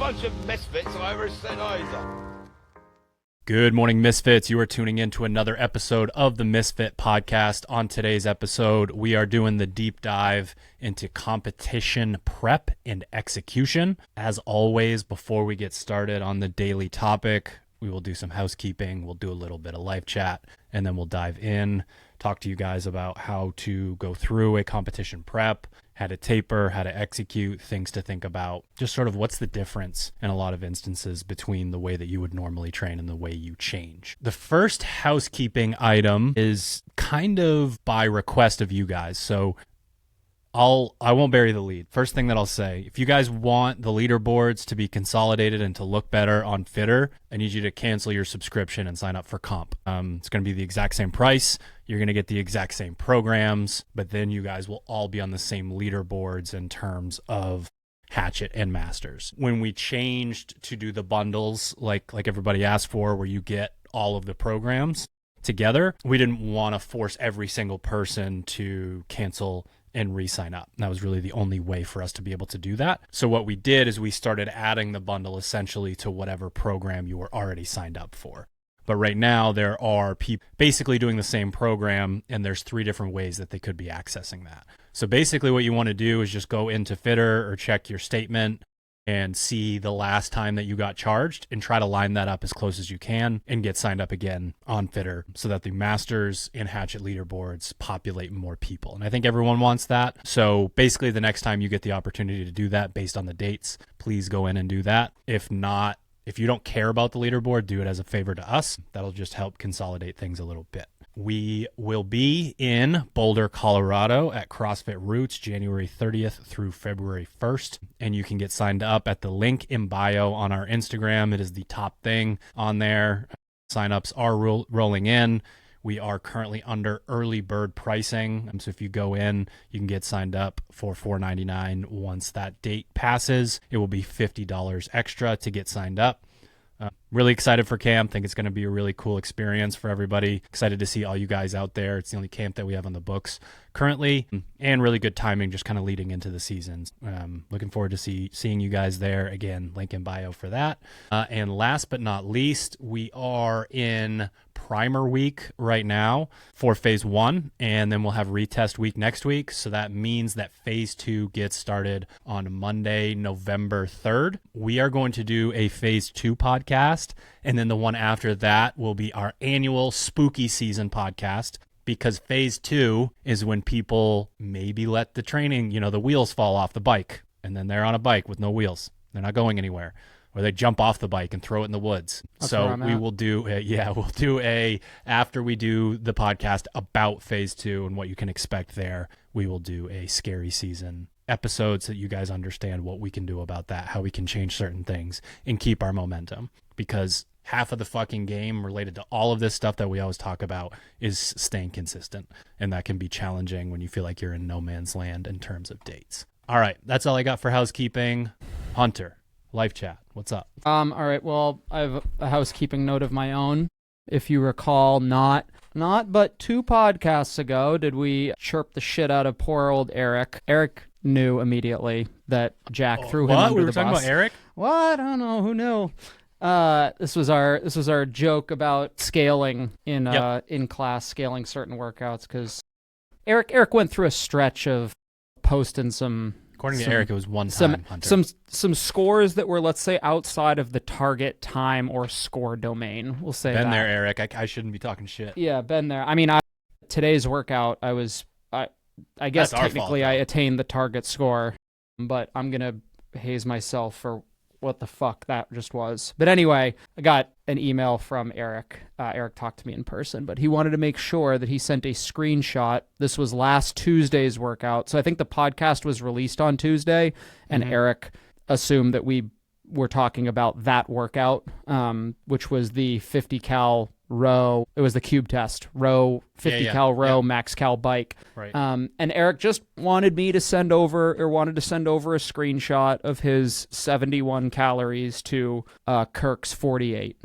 bunch of misfits I ever said either. Good morning, Misfits. You are tuning in to another episode of the Misfit podcast. On today's episode, we are doing the deep dive into competition prep and execution. As always, before we get started on the daily topic, we will do some housekeeping. We'll do a little bit of live chat, and then we'll dive in, talk to you guys about how to go through a competition prep, how to taper, how to execute, things to think about, just sort of what's the difference in a lot of instances between the way that you would normally train and the way you change. The first housekeeping item is kind of by request of you guys. So I won't bury the lead. First thing that I'll say, if you guys want the leaderboards to be consolidated and to look better on Fitter, I need you to cancel your subscription and sign up for comp. It's going to be the exact same price. You're going to get the exact same programs, but then you guys will all be on the same leaderboards in terms of Hatchet and Masters. When we changed to do the bundles like everybody asked for, where you get all of the programs together, we didn't want to force every single person to cancel and re-sign up. That was really the only way for us to be able to do that. So what we did is we started adding the bundle essentially to whatever program you were already signed up for. But right now there are people basically doing the same program, and there's 3 different ways that they could be accessing that. So basically what you want to do is just go into Fitter or check your statement and see the last time that you got charged and try to line that up as close as you can and get signed up again on Fitter so that the Masters and Hatchet leaderboards populate more people. And I think everyone wants that. So basically the next time you get the opportunity to do that based on the dates, please go in and do that. If not, if you don't care about the leaderboard, do it as a favor to us. That'll just help consolidate things a little bit. We will be in Boulder, Colorado at CrossFit Roots January 30th through February 1st. And you can get signed up at the link in bio on our Instagram. It is the top thing on there. Signups are rolling in. We are currently under early bird pricing. So if you go in, you can get signed up for $4.99. Once that date passes, it will be $50 extra to get signed up. Really excited for camp. Think it's going to be a really cool experience for everybody. Excited to see all you guys out there. It's the only camp that we have on the books currently, and really good timing just kind of leading into the seasons. Looking forward to seeing you guys there. Again, link in bio for that. And last but not least, we are in primer week right now for phase 1, and then we'll have retest week next week. So that means that phase 2 gets started on Monday, November 3rd. We are going to do a phase 2 podcast, and then the one after that will be our annual spooky season podcast, because phase 2 is when people maybe let the training, the wheels fall off the bike, and then they're on a bike with no wheels. They're not going anywhere. Or they jump off the bike and throw it in the woods. That's so we will do after we do the podcast about phase 2 and what you can expect there, we will do a scary season episode so that you guys understand what we can do about that, how we can change certain things and keep our momentum. Because half of the fucking game related to all of this stuff that we always talk about is staying consistent. And that can be challenging when you feel like you're in no man's land in terms of dates. All right, that's all I got for housekeeping. Hunter, live chat, what's up? All right, well, I have a housekeeping note of my own. If you recall, not but 2 podcasts ago did we chirp the shit out of poor old Eric. Eric knew immediately that Jack threw him under the bus. We were talking about Eric? What? I don't know. Who knew? This was our joke about scaling in class, scaling certain workouts, because Eric went through a stretch of posting According to Eric, it was one time, Hunter. Some scores that were, let's say, outside of the target time or score domain. We'll say been there, Eric. I shouldn't be talking shit. Yeah, been there. I mean, today's workout, I guess technically I attained the target score, but I'm gonna haze myself for what the fuck that just was. But anyway, I got an email from Eric. Eric talked to me in person, but he wanted to make sure that he sent a screenshot. This was last Tuesday's workout. So I think the podcast was released on Tuesday, and Eric assumed that we were talking about that workout, which was the 50 cal row. It was the cube test row, 50 cal row, max cal bike. Right. And Eric just wanted to send over a screenshot of his 71 calories to Kirk's 48.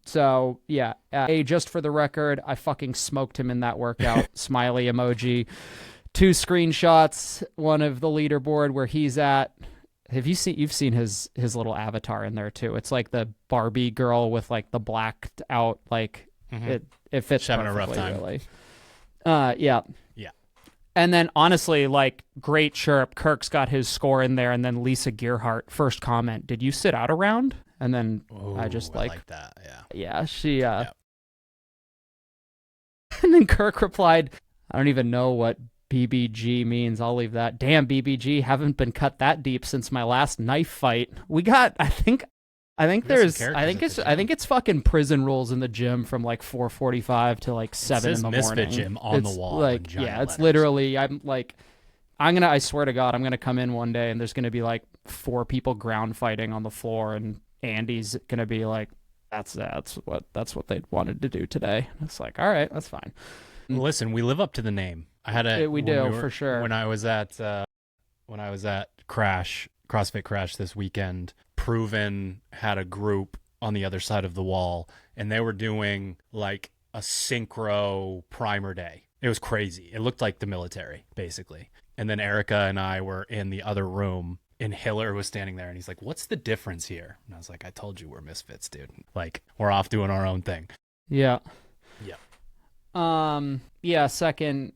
So yeah, just for the record, I fucking smoked him in that workout. Smiley emoji. 2 screenshots, one of the leaderboard where he's at, you've seen his little avatar in there too. It's like the Barbie girl with like the blacked out, like it fits having a rough perfectly, time. really. Yeah. Yeah. And then honestly, like, great chirp. Kirk's got his score in there, and then Lisa Gearhart, first comment, "Did you sit out a round?" And then I just like that. yeah, she and then Kirk replied, "I don't even know what BBG means. I'll leave that. Damn, BBG, haven't been cut that deep since my last knife fight." We got, I think it's fucking prison rules in the gym from like 4:45 to like 7 in the morning. Misfit gym on the wall. Like, yeah, it's literally, I swear to God, I'm gonna come in one day and there's gonna be like 4 people ground fighting on the floor, and Andy's gonna be like, that's what they wanted to do today. It's like, all right, that's fine. Listen, we live up to the name. For sure. When I was at CrossFit Crash this weekend, Proven had a group on the other side of the wall, and they were doing like a synchro primer day. It was crazy. It looked like the military, basically. And then Erica and I were in the other room, and Hiller was standing there, and he's like, "What's the difference here?" And I was like, "I told you we're misfits, dude. Like, we're off doing our own thing." Yeah. Yeah. Yeah, second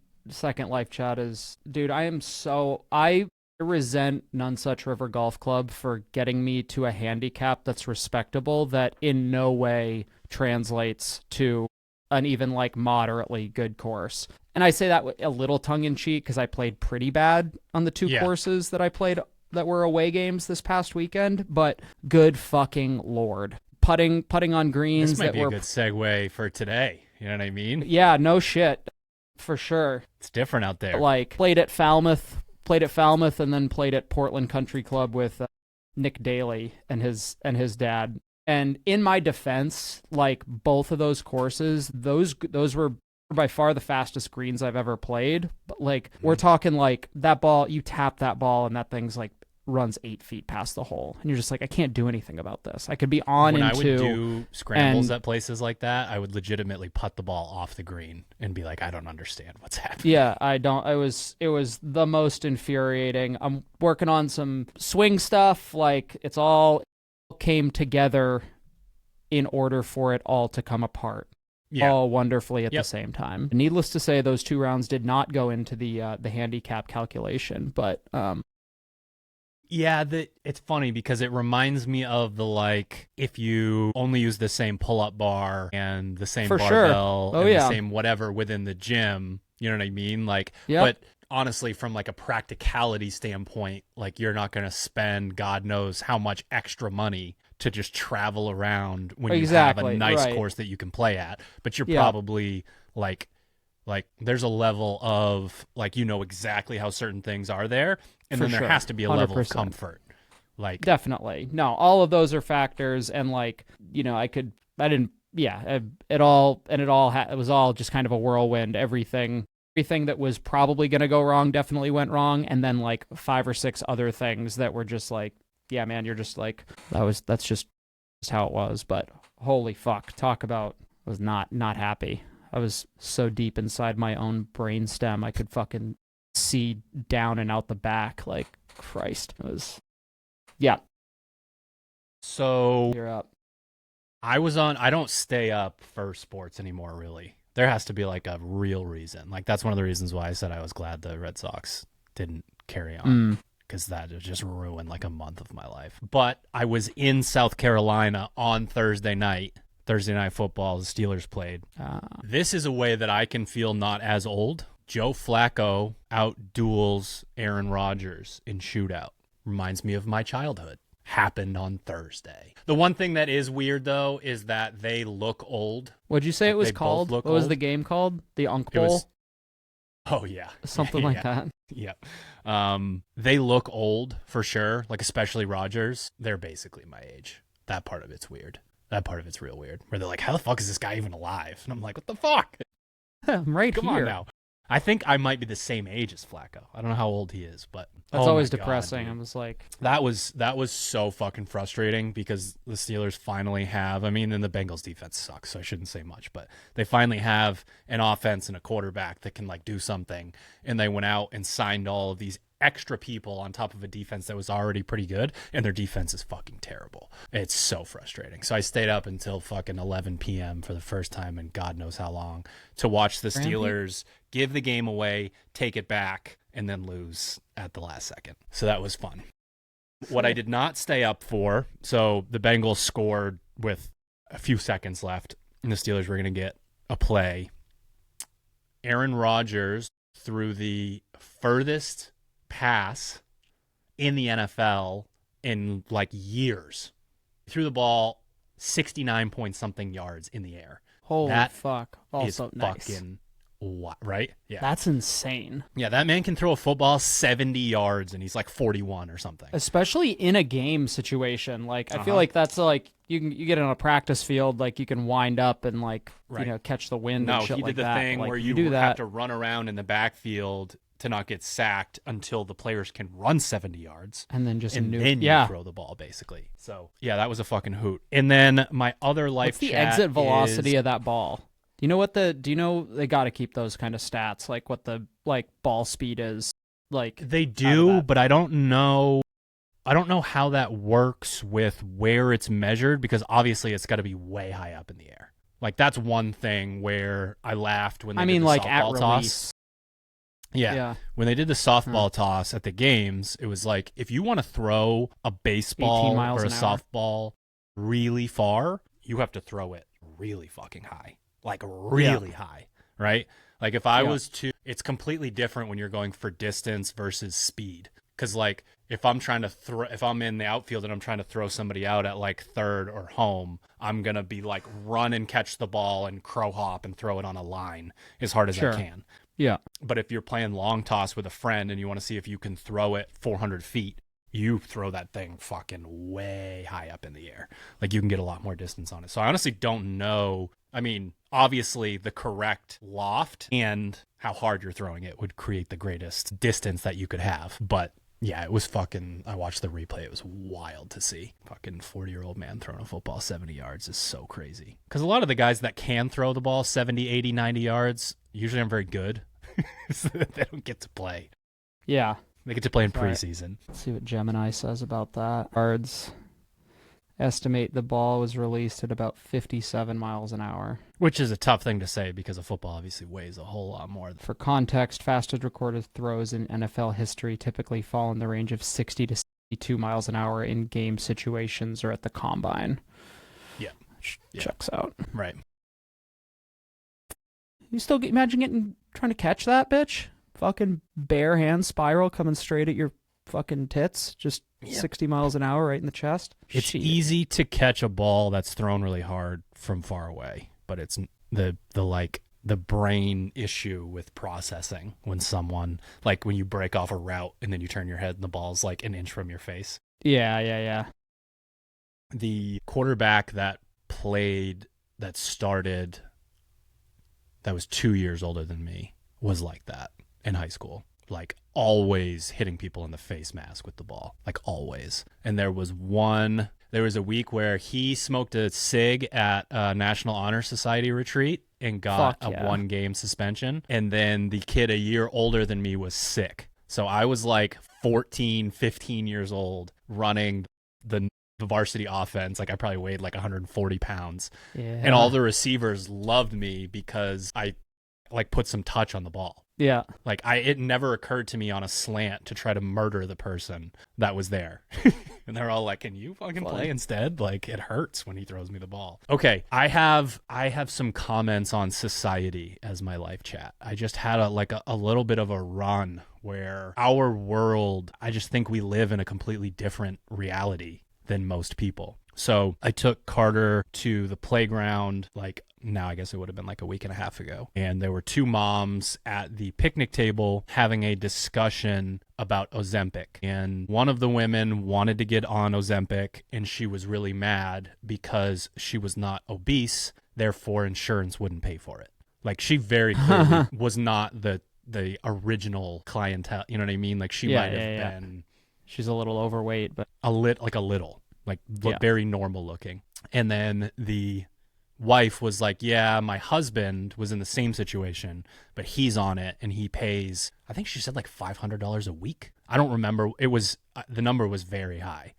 life chat is, dude, I resent None Such River Golf Club for getting me to a handicap that's respectable that in no way translates to an even like moderately good course. And I say that with a little tongue in cheek because I played pretty bad on the 2 courses that I played that were away games this past weekend, but good fucking Lord. Putting on greens. This might be a good segue for today. You know what I mean? Yeah, no shit. For sure. It's different out there. Like, played at Falmouth, and then played at Portland Country Club with Nick Daly and his dad. And in my defense, like, both of those courses, those were by far the fastest greens I've ever played. But like, we're talking like that ball, you tap that ball and that thing's like runs 8 feet past the hole, and you're just like, I can't do anything about this. I could be on when into. I would do scrambles at places like that, I would legitimately putt the ball off the green and be like, I don't understand what's happening. Yeah, I don't. It was the most infuriating. I'm working on some swing stuff. Like, it's all came together in order for it all to come apart. Yeah. All wonderfully at the same time. Needless to say, those 2 rounds did not go into the handicap calculation, but yeah, it's funny because it reminds me of the, like, if you only use the same pull-up bar and the same barbell and the same whatever within the gym, you know what I mean? Like, but honestly, from like a practicality standpoint, like, you're not going to spend God knows how much extra money to just travel around when you have a nice course that you can play at. But you're probably like there's a level of, like, you know exactly how certain things are there. And then there has to be a 100%. Level of comfort. Like, definitely. No, all of those are factors. And like, you know, it was all just kind of a whirlwind. Everything that was probably going to go wrong definitely went wrong. And then like 5 or 6 other things that were just like, yeah, man, you're just like, that's just how it was. But holy fuck, talk about, I was not happy. I was so deep inside my own brainstem, I could fucking see down and out the back. Like, Christ. It was, yeah. So you're up. I don't stay up for sports anymore, really. There has to be like a real reason. Like, that's one of the reasons why I said I was glad the Red Sox didn't carry on. Because that just ruined like a month of my life. But I was in South Carolina on Thursday night football. The Steelers played. This is a way that I can feel not as old. Joe Flacco outduels Aaron Rodgers in shootout. Reminds me of my childhood. Happened on Thursday. The one thing that is weird, though, is that they look old. What'd you say it was called? What was the game called? The Unk Bowl? Oh, yeah. Something like that. Yeah. They look old for sure, like especially Rodgers. They're basically my age. That part of it's weird. That part of it's real weird. Where they're like, how the fuck is this guy even alive? And I'm like, what the fuck? I'm right Come here. on now. I think I might be the same age as Flacco. I don't know how old he is, but that's always depressing. God, I was like, that was so fucking frustrating because the Steelers finally have, I mean, and the Bengals defense sucks, so I shouldn't say much, but they finally have an offense and a quarterback that can like do something. And they went out and signed all of these extra people on top of a defense that was already pretty good, and their defense is fucking terrible. It's so frustrating. So I stayed up until fucking 11 p.m. for the first time in God knows how long to watch the Steelers give the game away, take it back, and then lose at the last second. So that was fun. What I did not stay up for, so the Bengals scored with a few seconds left, and the Steelers were going to get a play. Aaron Rodgers threw the furthest pass in the NFL in like years. He threw the ball 69 point something yards in the air. Holy fuck. Also is nice. Fucking what, right? Yeah. That's insane. Yeah, that man can throw a football 70 yards and he's like 41 or something. Especially in a game situation. Like I feel like that's like you get on a practice field, like you can wind up and like you know, catch the wind and shit like that. No, he did the thing like, where you have to run around in the backfield to not get sacked until the players can run 70 yards. And then then you throw the ball, basically. So, yeah, that was a fucking hoot. And then my other life What's the exit velocity of that ball? Do you know they got to keep those kind of stats, like what the like ball speed is? Like they do, but I don't know how that works with where it's measured, because obviously it's got to be way high up in the air. Like that's one thing where I laughed when they did the like softball at toss. release. Yeah. When they did the softball toss at the games, it was like, if you want to throw a baseball or a softball really far, you have to throw it really fucking high. Like really high, right? Like if I was to, it's completely different when you're going for distance versus speed. Because like if I'm in the outfield and I'm trying to throw somebody out at like third or home, I'm going to be like run and catch the ball and crow hop and throw it on a line as hard as I can. Yeah. But if you're playing long toss with a friend and you want to see if you can throw it 400 feet, you throw that thing fucking way high up in the air. Like you can get a lot more distance on it. So I honestly don't know. I mean, obviously the correct loft and how hard you're throwing it would create the greatest distance that you could have. But yeah, it was fucking, I watched the replay. It was wild to see. Fucking 40-year-old man throwing a football 70 yards is so crazy. Because a lot of the guys that can throw the ball 70, 80, 90 yards usually aren't very good. So they don't get to play. Yeah. They get to play in preseason. Let's see what Gemini says about that. Yards estimate the ball was released at about 57 miles an hour. Which is a tough thing to say because a football obviously weighs a whole lot more. For context, fastest recorded throws in NFL history typically fall in the range of 60 to 62 miles an hour in game situations or at the combine. Yeah. Checks out. Right. You still imagine trying to catch that bitch? Fucking bare hand spiral coming straight at your fucking tits, just 60 miles an hour right in the chest. It's easy to catch a ball that's thrown really hard from far away, but it's the brain issue with processing when someone, like when you break off a route and then you turn your head and the ball's like an inch from your face. Yeah. The quarterback that started, that was 2 years older than me, was like that in high school. Like always hitting people in the face mask with the ball, like always. And there was a week where he smoked a cig at a National Honor Society retreat and got a 1-game suspension. And then the kid a year older than me was sick. So I was like 14, 15 years old running the varsity offense. Like I probably weighed like 140 pounds. Yeah. And all the receivers loved me because I like put some touch on the ball. Yeah. Like it never occurred to me on a slant to try to murder the person that was there. And they're all like, can you fucking play instead? Like it hurts when he throws me the ball. Okay. I have some comments on society as my life chat. I just had a little bit of a run where our world, I just think we live in a completely different reality than most people. So I took Carter to the playground, like now I guess it would have been like a week and a half ago. And there were 2 moms at the picnic table having a discussion about Ozempic. And one of the women wanted to get on Ozempic and she was really mad because she was not obese, therefore insurance wouldn't pay for it. Like she very clearly was not the original clientele. You know what I mean? Like she might have been. She's a little overweight, but a little. Very normal looking. And then the wife was like, yeah, my husband was in the same situation, but he's on it and he pays, I think she said like $500 a week. I don't remember. It was, the number was very high.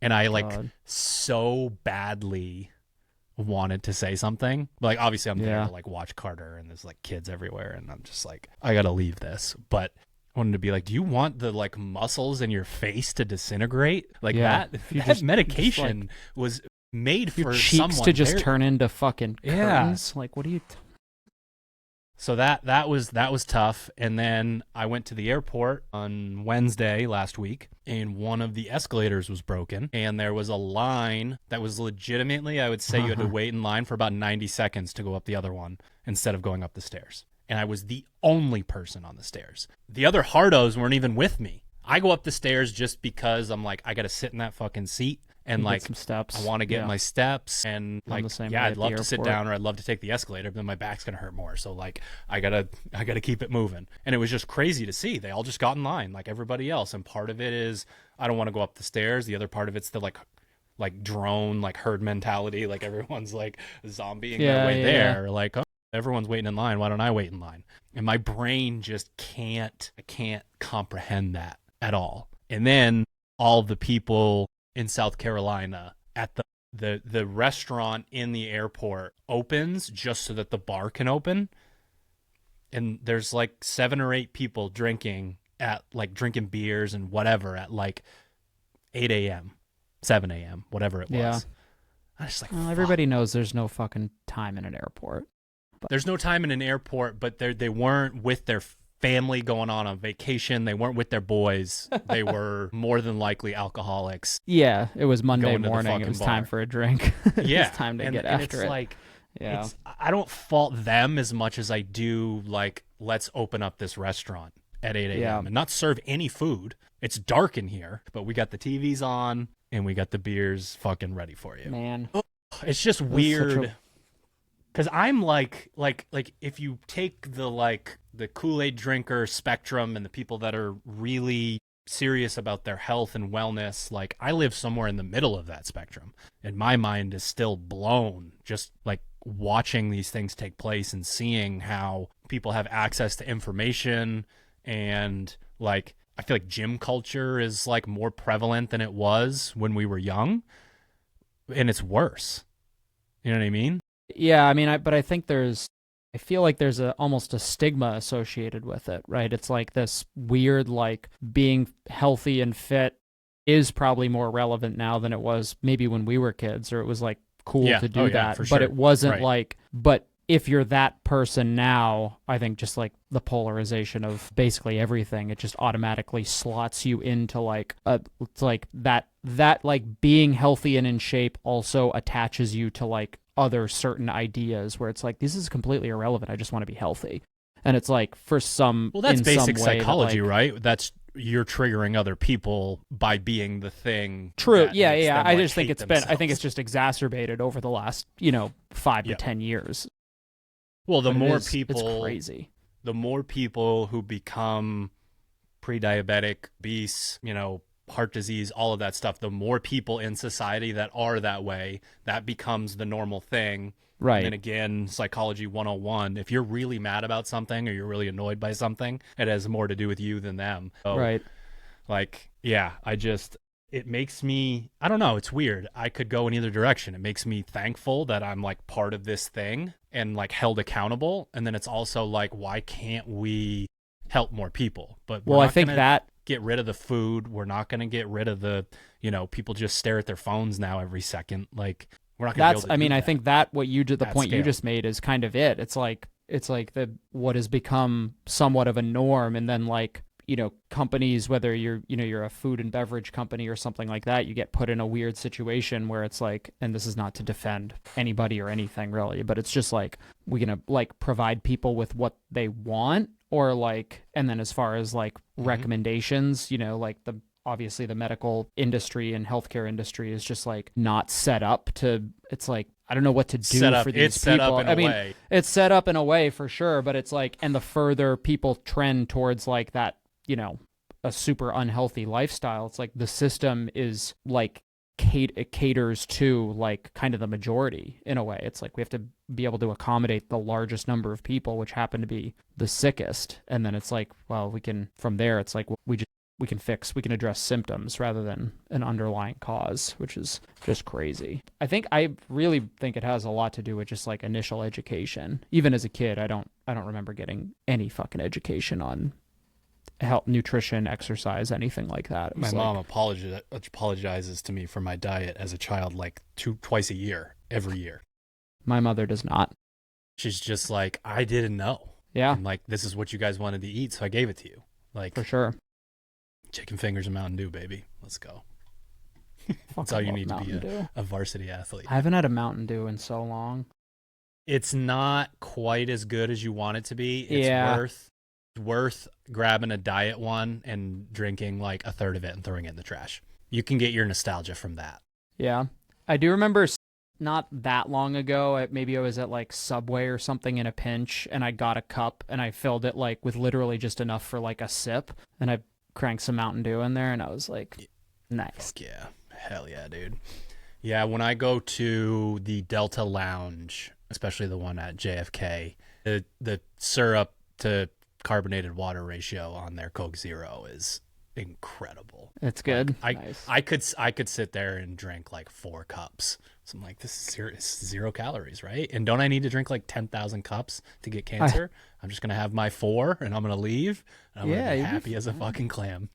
And I like so badly wanted to say something. Like, obviously I'm there to like watch Carter and there's like kids everywhere. And I'm just like, I got to leave this. But I wanted to be like, do you want the like muscles in your face to disintegrate? Like that medication just, like, was made for cheeks someone to just turn into fucking curtains. Like, what are you? So that was tough. And then I went to the airport on Wednesday last week, and one of the escalators was broken, and there was a line that was legitimately, I would say you had to wait in line for about 90 seconds to go up the other one instead of going up the stairs. And I was the only person on the stairs. The other hardos weren't even with me. I go up the stairs just because I'm like, I got to sit in that fucking seat. And like, some steps. I want to get my steps, and like, I'd love to sit down, or I'd love to take the escalator, but then my back's gonna hurt more. So like, I gotta keep it moving. And it was just crazy to see. They all just got in line like everybody else. And part of it is I don't want to go up the stairs. The other part of it's the like drone, like herd mentality. Like everyone's like zombieing their way there. Like, oh, everyone's waiting in line. Why don't I wait in line? And my brain just I can't comprehend that at all. And then all the people in South Carolina at the restaurant in the airport opens just so that the bar can open. And there's like 7 or 8 people drinking beers and whatever at like 8 a.m., 7 a.m., whatever it was. Yeah. I was just like, everybody knows there's no fucking time in an airport. But there's no time in an airport, but they weren't with their family going on vacation. They weren't with their boys. They were more than likely alcoholics. Yeah, it was Monday morning. It was time for a drink. Yeah, it's time to get after it. Like, I don't fault them as much as I do like, let's open up this restaurant at 8 a.m. and not serve any food. It's dark in here, but we got the TVs on and we got the beers fucking ready for you. Man, it's just weird. Because I'm like if you take the Kool-Aid drinker spectrum and the people that are really serious about their health and wellness, like I live somewhere in the middle of that spectrum. And my mind is still blown just like watching these things take place and seeing how people have access to information. And like, I feel like gym culture is like more prevalent than it was when we were young. And it's worse. You know what I mean? Yeah, I mean, I think I feel like there's almost a stigma associated with it, right? It's like this weird, like being healthy and fit is probably more relevant now than it was maybe when we were kids, or it was like cool to do that. But it wasn't like, but if you're that person now, I think just like the polarization of basically everything, it just automatically slots you into like, it's like that like being healthy and in shape also attaches you to like other certain ideas where it's like, this is completely irrelevant. I just want to be healthy. And it's like for some, that's basic psychology, right? That's, you're triggering other people by being the thing. True. Yeah. I just think I think it's just exacerbated over the last, 5 to 10 years. Well, it's crazy. The more people who become pre-diabetic, obese, heart disease, all of that stuff, the more people in society that are that way, that becomes the normal thing. Right. And again, psychology 101, if you're really mad about something or you're really annoyed by something, it has more to do with you than them. So, right. Like, yeah, it makes me, I don't know, it's weird. I could go in either direction. It makes me thankful that I'm like part of this thing and like held accountable. And then it's also like, why can't we help more people? But I think that get rid of the food. We're not going to get rid of the, people just stare at their phones now every second. Like, we're not going to be able to do that. I think that what you did, the point scale. You just made is kind of it. It's like what has become somewhat of a norm. And then like, companies, whether you're a food and beverage company or something like that, you get put in a weird situation where it's like, and this is not to defend anybody or anything really, but it's just like, we're going to like provide people with what they want, or like, and then as far as like recommendations, like obviously the medical industry and healthcare industry is just like not set up to, it's like, I don't know what to do for these people. It's set up in a way for sure, but it's like, and the further people trend towards like that, a super unhealthy lifestyle, it's like the system is like it caters to like kind of the majority in a way. It's like we have to be able to accommodate the largest number of people, which happen to be the sickest. And then it's like, well, we can, from there, it's like we can address symptoms rather than an underlying cause, which is just crazy. I really think it has a lot to do with just like initial education. Even as a kid, I don't remember getting any fucking education on health, nutrition, exercise, anything like that. My mom apologizes to me for my diet as a child like twice a year, every year. My mother does not. She's just like, I didn't know. Yeah. And like, this is what you guys wanted to eat, so I gave it to you. Like, for sure. Chicken fingers and Mountain Dew, baby. Let's go. That's all you need to be a varsity athlete. I haven't had a Mountain Dew in so long. It's not quite as good as you want it to be. It's worth grabbing a diet one and drinking like a third of it and throwing it in the trash. You can get your nostalgia from that. Yeah. I do remember not that long ago, maybe I was at like Subway or something in a pinch, and I got a cup and I filled it like with literally just enough for like a sip, and I cranked some Mountain Dew in there, and I was like, nice. Yeah. Hell yeah, dude. Yeah, when I go to the Delta Lounge, especially the one at JFK, the syrup to carbonated water ratio on their Coke Zero is incredible. It's good. Like, nice. I could sit there and drink like 4 cups. So I'm like, this is zero calories, right? And don't I need to drink like 10,000 cups to get cancer? I'm just gonna have my 4 and I'm gonna leave. And I'm gonna be happy as a fucking clam.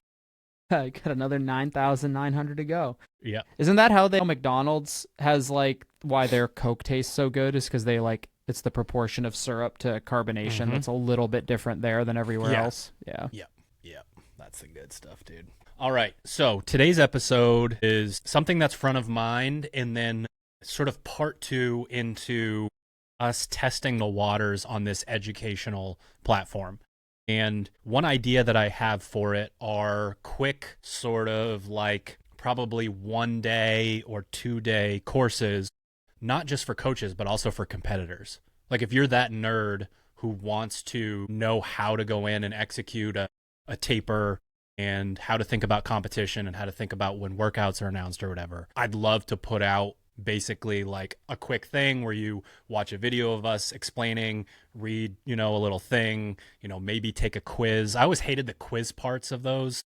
I got another 9,900 to go. Yeah. Isn't that how McDonald's has like why their Coke tastes so good? Is because they like it's the proportion of syrup to carbonation that's a little bit different there than everywhere else. Yeah. Yep. That's the good stuff, dude. All right. So today's episode is something that's front of mind, and then sort of part 2 into us testing the waters on this educational platform. And one idea that I have for it are quick sort of like probably 1-day or 2-day courses, not just for coaches, but also for competitors. Like if you're that nerd who wants to know how to go in and execute a taper and how to think about competition and how to think about when workouts are announced or whatever, I'd love to put out basically like a quick thing where you watch a video of us explaining, read, a little thing, maybe take a quiz. I always hated the quiz parts of those.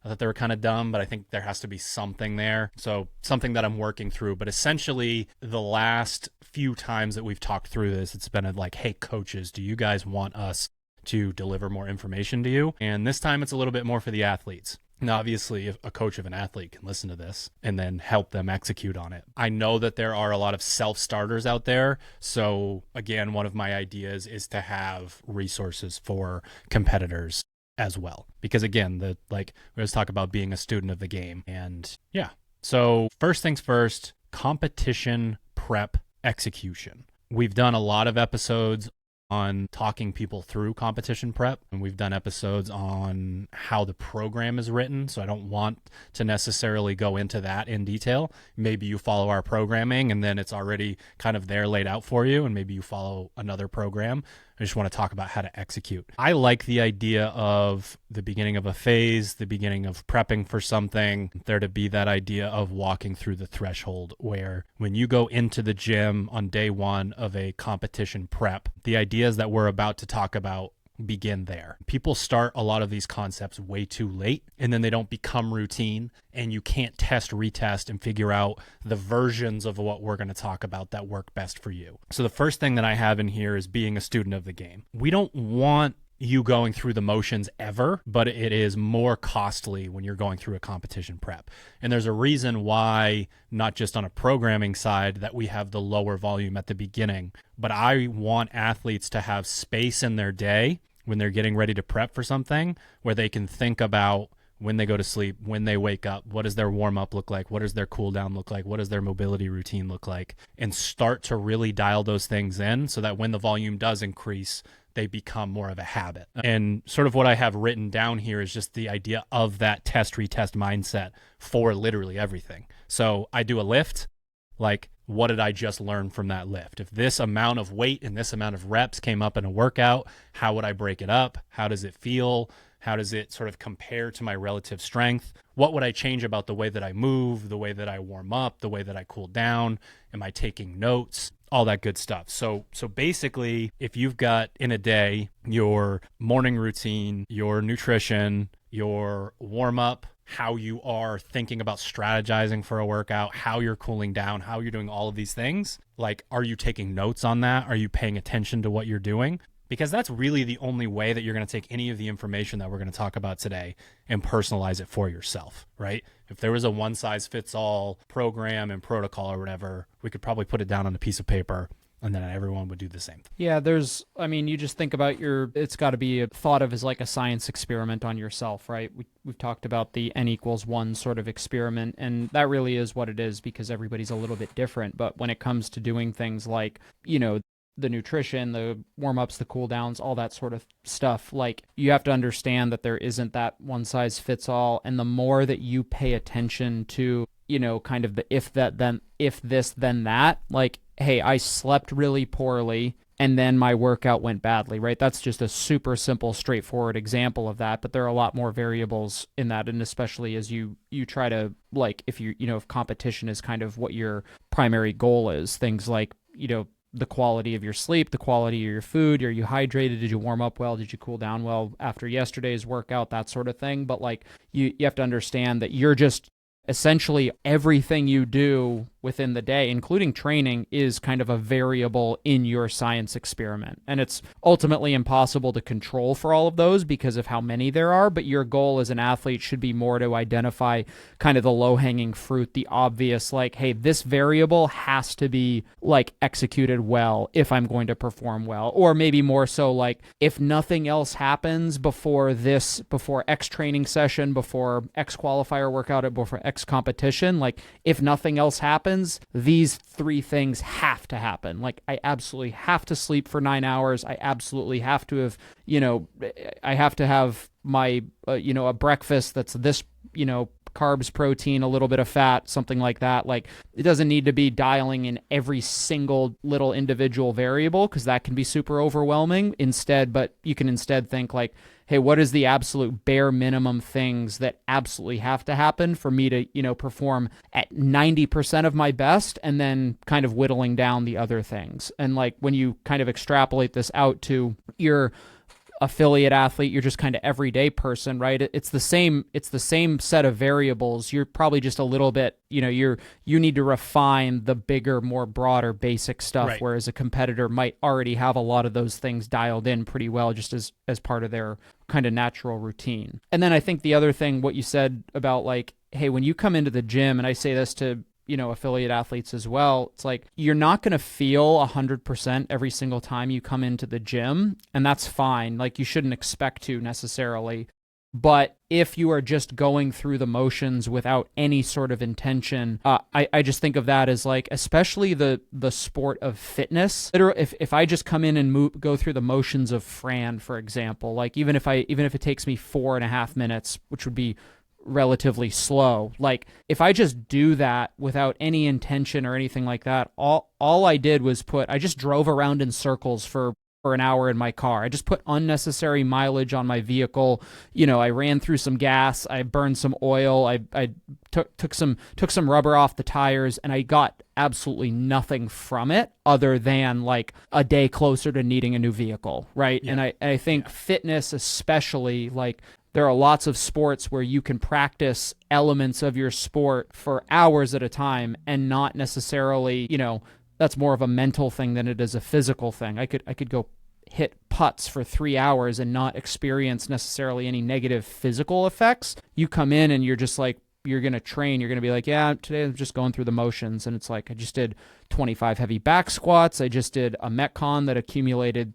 I thought they were kind of dumb, but I think there has to be something there. So something that I'm working through. But essentially, the last few times that we've talked through this, it's been like, hey, coaches, do you guys want us to deliver more information to you? And this time it's a little bit more for the athletes. Now, obviously, if a coach of an athlete can listen to this and then help them execute on it. I know that there are a lot of self-starters out there. So again, one of my ideas is to have resources for competitors as well. Because again, we always talk about being a student of the game. And yeah, so first things first, competition prep execution. We've done a lot of episodes on talking people through competition prep, and we've done episodes on how the program is written, so I don't want to necessarily go into that in detail. Maybe you follow our programming and then it's already kind of there laid out for you, and maybe you follow another program. I just want to talk about how to execute. I like the idea of the beginning of a phase, the beginning of prepping for something, there to be that idea of walking through the threshold where when you go into the gym on day 1 of a competition prep, the ideas that we're about to talk about begin there. People start a lot of these concepts way too late, and then they don't become routine, and you can't test, retest, and figure out the versions of what we're going to talk about that work best for you. So the first thing that I have in here is being a student of the game. We don't want you going through the motions ever, but it is more costly when you're going through a competition prep. And there's a reason why, not just on a programming side, that we have the lower volume at the beginning, but I want athletes to have space in their day when they're getting ready to prep for something where they can think about when they go to sleep, when they wake up, what does their warm-up look like? What does their cool down look like? What does their mobility routine look like? And start to really dial those things in so that when the volume does increase, they become more of a habit. And sort of what I have written down here is just the idea of that test, retest mindset for literally everything. So I do a lift. like, what did I just learn from that lift? If this amount of weight and this amount of reps came up in a workout, how would I break it up? How does it feel? How does it sort of compare to my relative strength? What would I change about the way that I move, the way that I warm up, the way that I cool down? Am I taking notes? All that good stuff. So basically, if you've got in a day your morning routine, your nutrition, your warm up, how you are thinking about strategizing for a workout, how you're cooling down, how you're doing all of these things, like, are you taking notes on that? Are you paying attention to what you're doing? Because that's really the only way that you're going to take any of the information that we're going to talk about today and personalize it for yourself, right? If there was a one-size-fits-all program and protocol or whatever, we could probably put it down on a piece of paper and then everyone would do the same thing. Yeah, you just think about it's got to be thought of as like a science experiment on yourself, right? We've talked about the N=1 sort of experiment, and that really is what it is because everybody's a little bit different. But when it comes to doing things like, the nutrition, the warm-ups, the cool-downs, all that sort of stuff, like, you have to understand that there isn't that one-size-fits-all, and the more that you pay attention to, kind of the if this, then that, like, hey, I slept really poorly, and then my workout went badly, right? That's just a super simple, straightforward example of that, but there are a lot more variables in that, and especially as you try to, like, if if competition is kind of what your primary goal is, things like, the quality of your sleep, the quality of your food, are you hydrated, did you warm up well, did you cool down well after yesterday's workout, that sort of thing. But like you have to understand that you're just essentially everything you do within the day, including training, is kind of a variable in your science experiment. And it's ultimately impossible to control for all of those because of how many there are, but your goal as an athlete should be more to identify kind of the low-hanging fruit, the obvious, like, hey, this variable has to be like executed well if I'm going to perform well. Or maybe more so like, if nothing else happens before X training session, before X qualifier workout, before X competition, like, if nothing else happens, these 3 things have to happen. Like, I absolutely have to sleep for 9 hours. I absolutely have to have, I have to have my, a breakfast that's this, carbs, protein, a little bit of fat, something like that. Like, it doesn't need to be dialing in every single little individual variable because that can be super overwhelming but you can instead think like, hey, what is the absolute bare minimum things that absolutely have to happen for me to, perform at 90% of my best, and then kind of whittling down the other things. And like, when you kind of extrapolate this out to your affiliate athlete, you're just kind of everyday person, right? It's the same set of variables. You're probably just a little bit, you need to refine the bigger, more broader basic stuff, right? Whereas a competitor might already have a lot of those things dialed in pretty well just as part of their kind of natural routine. And then I think the other thing, what you said about like, hey, when you come into the gym, and I say this to affiliate athletes as well, it's like, you're not going to feel 100% every single time you come into the gym, and that's fine. Like, you shouldn't expect to necessarily. But if you are just going through the motions without any sort of intention, I just think of that as like, especially the sport of fitness. Literally, if I just come in and go through the motions of Fran, for example, like even if it takes me 4.5 minutes, which would be relatively slow, like, if I just do that without any intention or anything like that, all I did was I just drove around in circles for an hour in my car. I just put unnecessary mileage on my vehicle. I ran through some gas, I burned some oil, I took some rubber off the tires, and I got absolutely nothing from it other than like a day closer to needing a new vehicle, right? Yeah. And I think fitness especially, like, there are lots of sports where you can practice elements of your sport for hours at a time and not necessarily, that's more of a mental thing than it is a physical thing. I could go hit putts for 3 hours and not experience necessarily any negative physical effects. You come in and you're just like, you're going to train, you're going to be like, yeah, today I'm just going through the motions. And it's like, I just did 25 heavy back squats. I just did a Metcon that accumulated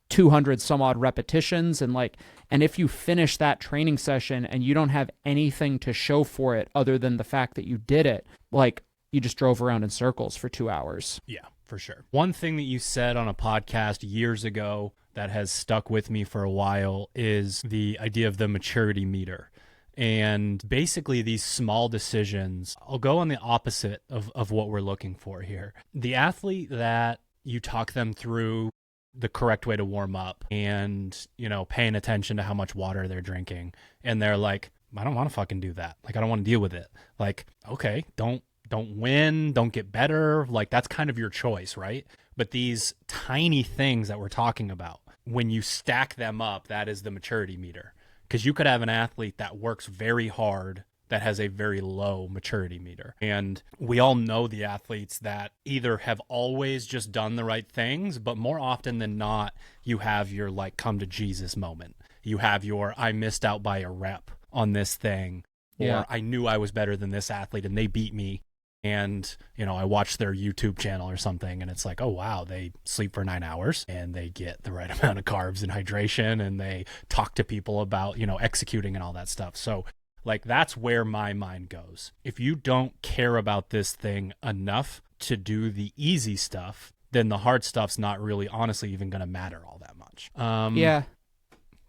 200 some odd repetitions, and if you finish that training session and you don't have anything to show for it other than the fact that you did it, like, you just drove around in circles for 2 hours. Yeah, for sure. One thing that you said on a podcast years ago that has stuck with me for a while is the idea of the maturity meter. And basically these small decisions, I'll go on the opposite of what we're looking for here. The athlete that you talk them through the correct way to warm up and, paying attention to how much water they're drinking. And they're like, I don't want to fucking do that. Like, I don't want to deal with it. Like, okay, don't win, don't get better. Like, that's kind of your choice, right? But these tiny things that we're talking about, when you stack them up, that is the maturity meter. Because you could have an athlete that works very hard that has a very low maturity meter. And we all know the athletes that either have always just done the right things, but more often than not, you have your like come to Jesus moment. You have your I missed out by a rep on this thing, or I knew I was better than this athlete and they beat me. And, I watched their YouTube channel or something and it's like, oh, wow, they sleep for 9 hours and they get the right amount of carbs and hydration and they talk to people about, executing and all that stuff. So like, that's where my mind goes. If you don't care about this thing enough to do the easy stuff, then the hard stuff's not really honestly even going to matter all that much. Yeah.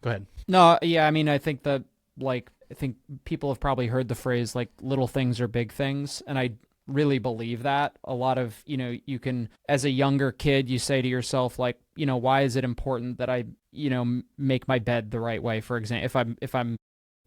Go ahead. No, yeah, I mean, I think people have probably heard the phrase like little things are big things. And I really believe that. A lot of, you can, as a younger kid, you say to yourself, like, why is it important that I, make my bed the right way? For example,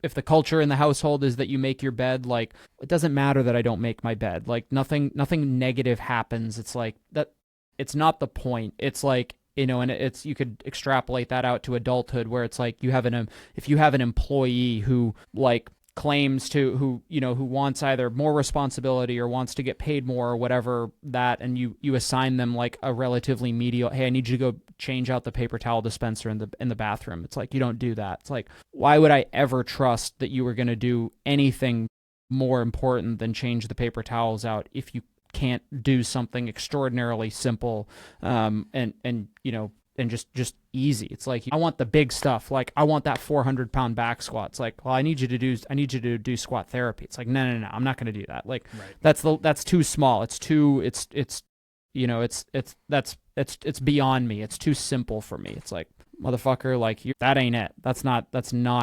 if the culture in the household is that you make your bed, like, it doesn't matter that I don't make my bed. Like, nothing negative happens. It's like that. It's not the point. It's like, and it's, you could extrapolate that out to adulthood where it's like if you have an employee who like claims to, who wants either more responsibility or wants to get paid more or whatever that, and you assign them like a relatively mediocre, hey, I need you to go change out the paper towel dispenser in the bathroom. It's like, you don't do that. It's like, why would I ever trust that you were going to do anything more important than change the paper towels out if you can't do something extraordinarily simple and just easy. It's like, I want the big stuff. Like, I want that 400-pound back squat. It's like, well, I need you to do squat therapy. It's like, no, I'm not going to do that. Like, right. That's too small. It's beyond me. It's too simple for me. It's like, motherfucker, like, that ain't it. That's not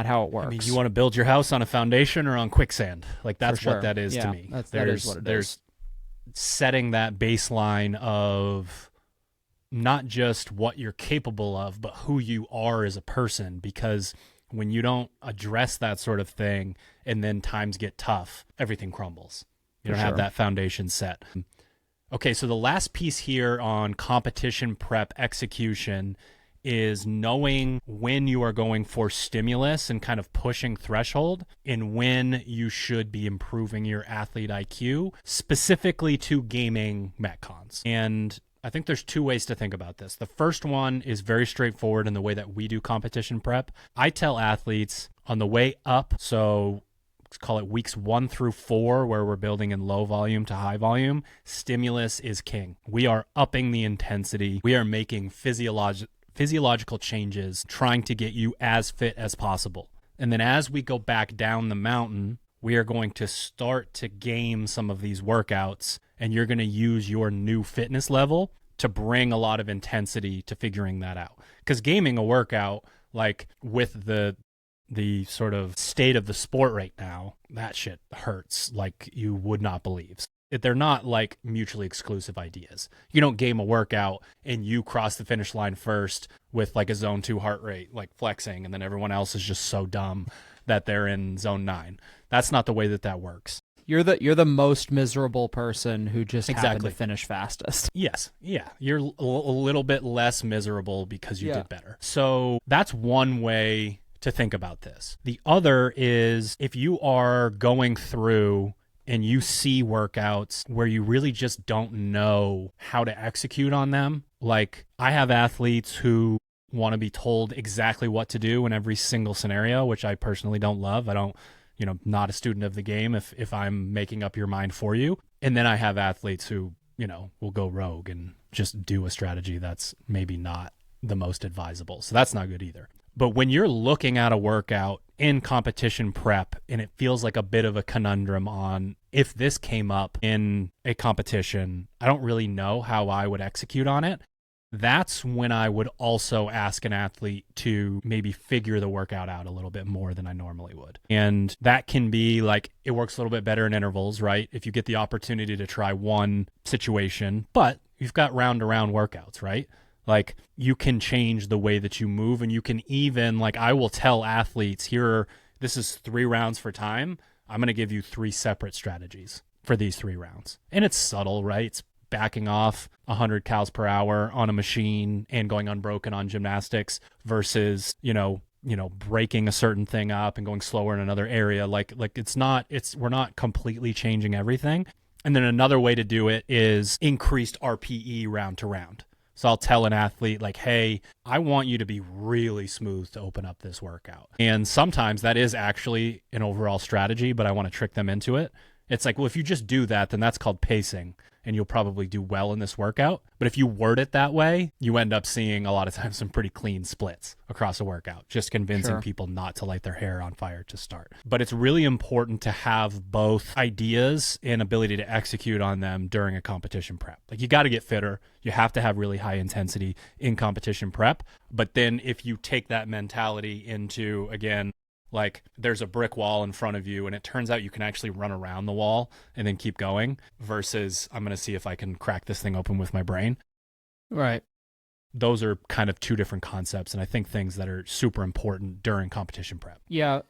how it works. I mean, you want to build your house on a foundation or on quicksand? Like, that's what that is to me. That is what it is. Setting that baseline of not just what you're capable of, but who you are as a person. Because when you don't address that sort of thing and then times get tough, everything crumbles. You don't have that foundation set. Okay, so the last piece here on competition prep execution is knowing when you are going for stimulus and kind of pushing threshold and when you should be improving your athlete IQ, specifically to gaming Metcons. And I think there's two ways to think about this. The first one is very straightforward in the way that we do competition prep. I tell athletes on the way up, so let's call it weeks 1 through 4, where we're building in low volume to high volume, stimulus is king. We are upping the intensity. We are making physiological changes, trying to get you as fit as possible. And then as we go back down the mountain, we are going to start to game some of these workouts, and you're going to use your new fitness level to bring a lot of intensity to figuring that out. Because gaming a workout, like with the sort of state of the sport right now, that shit hurts like you would not believe. They're not like mutually exclusive ideas. You don't game a workout and you cross the finish line first with like a zone 2 heart rate, like flexing, and then everyone else is just so dumb that they're in zone 9. That's not the way that works. You're the most miserable person who just happened to finish fastest. Yes. Yeah. You're a little bit less miserable because you did better. So that's one way to think about this. The other is if you are going through and you see workouts where you really just don't know how to execute on them. Like, I have athletes who want to be told exactly what to do in every single scenario, which I personally don't love. I don't, not a student of the game if I'm making up your mind for you. And then I have athletes who, will go rogue and just do a strategy that's maybe not the most advisable. So that's not good either. But when you're looking at a workout in competition prep and it feels like a bit of a conundrum on if this came up in a competition, I don't really know how I would execute on it. that's when I would also ask an athlete to maybe figure the workout out a little bit more than I normally would. And that can be like, it works a little bit better in intervals, right? If you get the opportunity to try one situation, but you've got round to round workouts, right? Like you can change the way that you move, and you can even, like, I will tell athletes here, this is 3 rounds for time. I'm going to give you 3 separate strategies for these 3 rounds. And it's subtle, right? It's backing off 100 cows per hour on a machine and going unbroken on gymnastics versus, breaking a certain thing up and going slower in another area. Like we're not completely changing everything. And then another way to do it is increased RPE round to round. So I'll tell an athlete like, hey, I want you to be really smooth to open up this workout. And sometimes that is actually an overall strategy, but I want to trick them into it. It's like, well, if you just do that, then that's called pacing, and you'll probably do well in this workout. But if you word it that way, you end up seeing a lot of times some pretty clean splits across a workout, just convincing people not to light their hair on fire to start. But it's really important to have both ideas and ability to execute on them during a competition prep. Like, you got to get fitter. You have to have really high intensity in competition prep. But then if you take that mentality into, again, like there's a brick wall in front of you and it turns out you can actually run around the wall and then keep going versus I'm going to see if I can crack this thing open with my brain. Right. Those are kind of 2 different concepts, and I think things that are super important during competition prep. Yeah.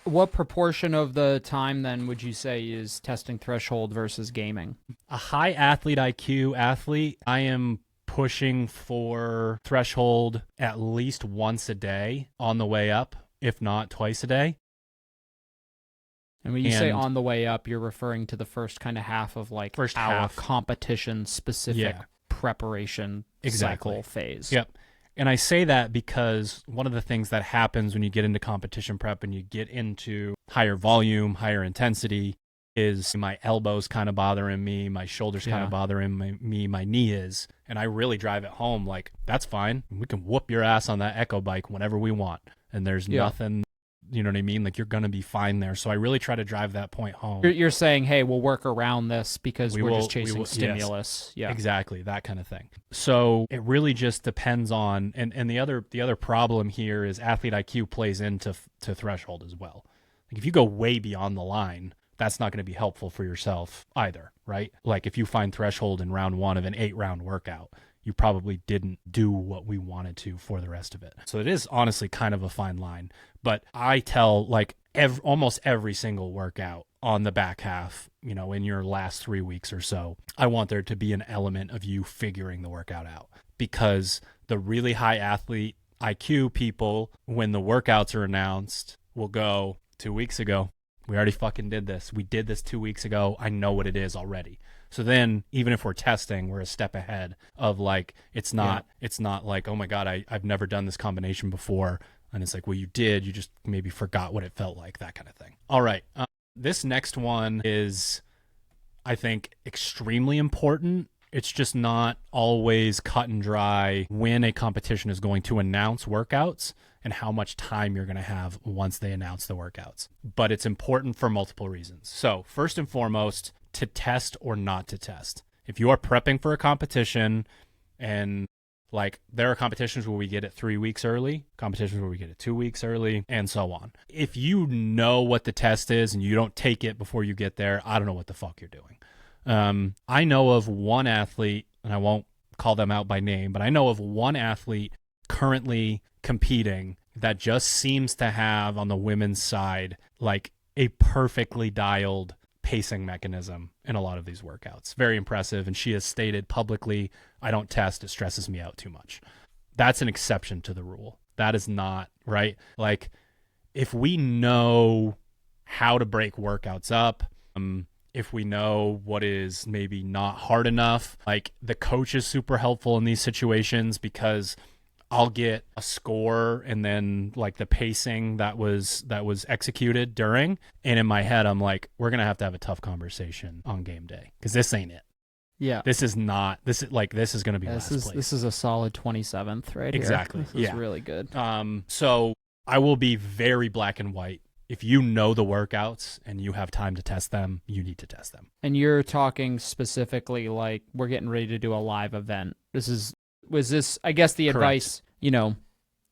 What proportion of the time then would you say is testing threshold versus gaming? A high athlete IQ athlete, I am pushing for threshold at least once a day on the way up, if not twice a day. And when you say on the way up, you're referring to the first kind of half of like our competition specific preparation cycle phase. Yep. And I say that because one of the things that happens when you get into competition prep and you get into higher volume, higher intensity, is my elbows kind of bothering me, my shoulders kind of bothering me, my knee is. And I really drive it home like, that's fine. We can whoop your ass on that Echo bike whenever we want. And there's nothing, you know what I mean? Like, you're going to be fine there. So I really try to drive that point home. You're saying, hey, we'll work around this because we're just chasing stimulus. Yes, yeah, exactly. That kind of thing. So it really just depends on, and the other problem here is athlete IQ plays into threshold as well. Like, if you go way beyond the line, that's not going to be helpful for yourself either, right? Like, if you find threshold in round 1 of an 8-round workout, you probably didn't do what we wanted to for the rest of it. So it is honestly kind of a fine line. But I tell like almost every single workout on the back half, in your last 3 weeks or so, I want there to be an element of you figuring the workout out. Because the really high athlete IQ people, when the workouts are announced, will go, 2 weeks ago, we already fucking did this. We did this 2 weeks ago. I know what it is already. So then even if we're testing, we're a step ahead of like, it's not like, oh my God, I've never done this combination before. And it's like, well, you did, you just maybe forgot what it felt like, that kind of thing. All right. This next one is, I think, extremely important. It's just not always cut and dry when a competition is going to announce workouts and how much time you're going to have once they announce the workouts. But it's important for multiple reasons. So first and foremost, to test or not to test. If you are prepping for a competition, and like there are competitions where we get it 3 weeks early, competitions where we get it 2 weeks early, and so on. If you know what the test is and you don't take it before you get there, I don't know what the fuck you're doing. I know of one athlete, and I won't call them out by name, but I know of one athlete currently competing that just seems to have on the women's side like a perfectly dialed pacing mechanism in a lot of these workouts. Very impressive. And she has stated publicly, I don't test, it stresses me out too much. That's an exception to the rule. That is not right. Like, if we know how to break workouts up, if we know what is maybe not hard enough, like the coach is super helpful in these situations, because I'll get a score and then like the pacing that was executed during, and in my head I'm like, we're gonna have to have a tough conversation on game day, because this ain't it. Yeah, this is gonna be last place. This is a solid 27th right here. Exactly. This is really good. So I will be very black and white. If you know the workouts and you have time to test them, you need to test them. And you're talking specifically like we're getting ready to do a live event. was this, I guess the advice, the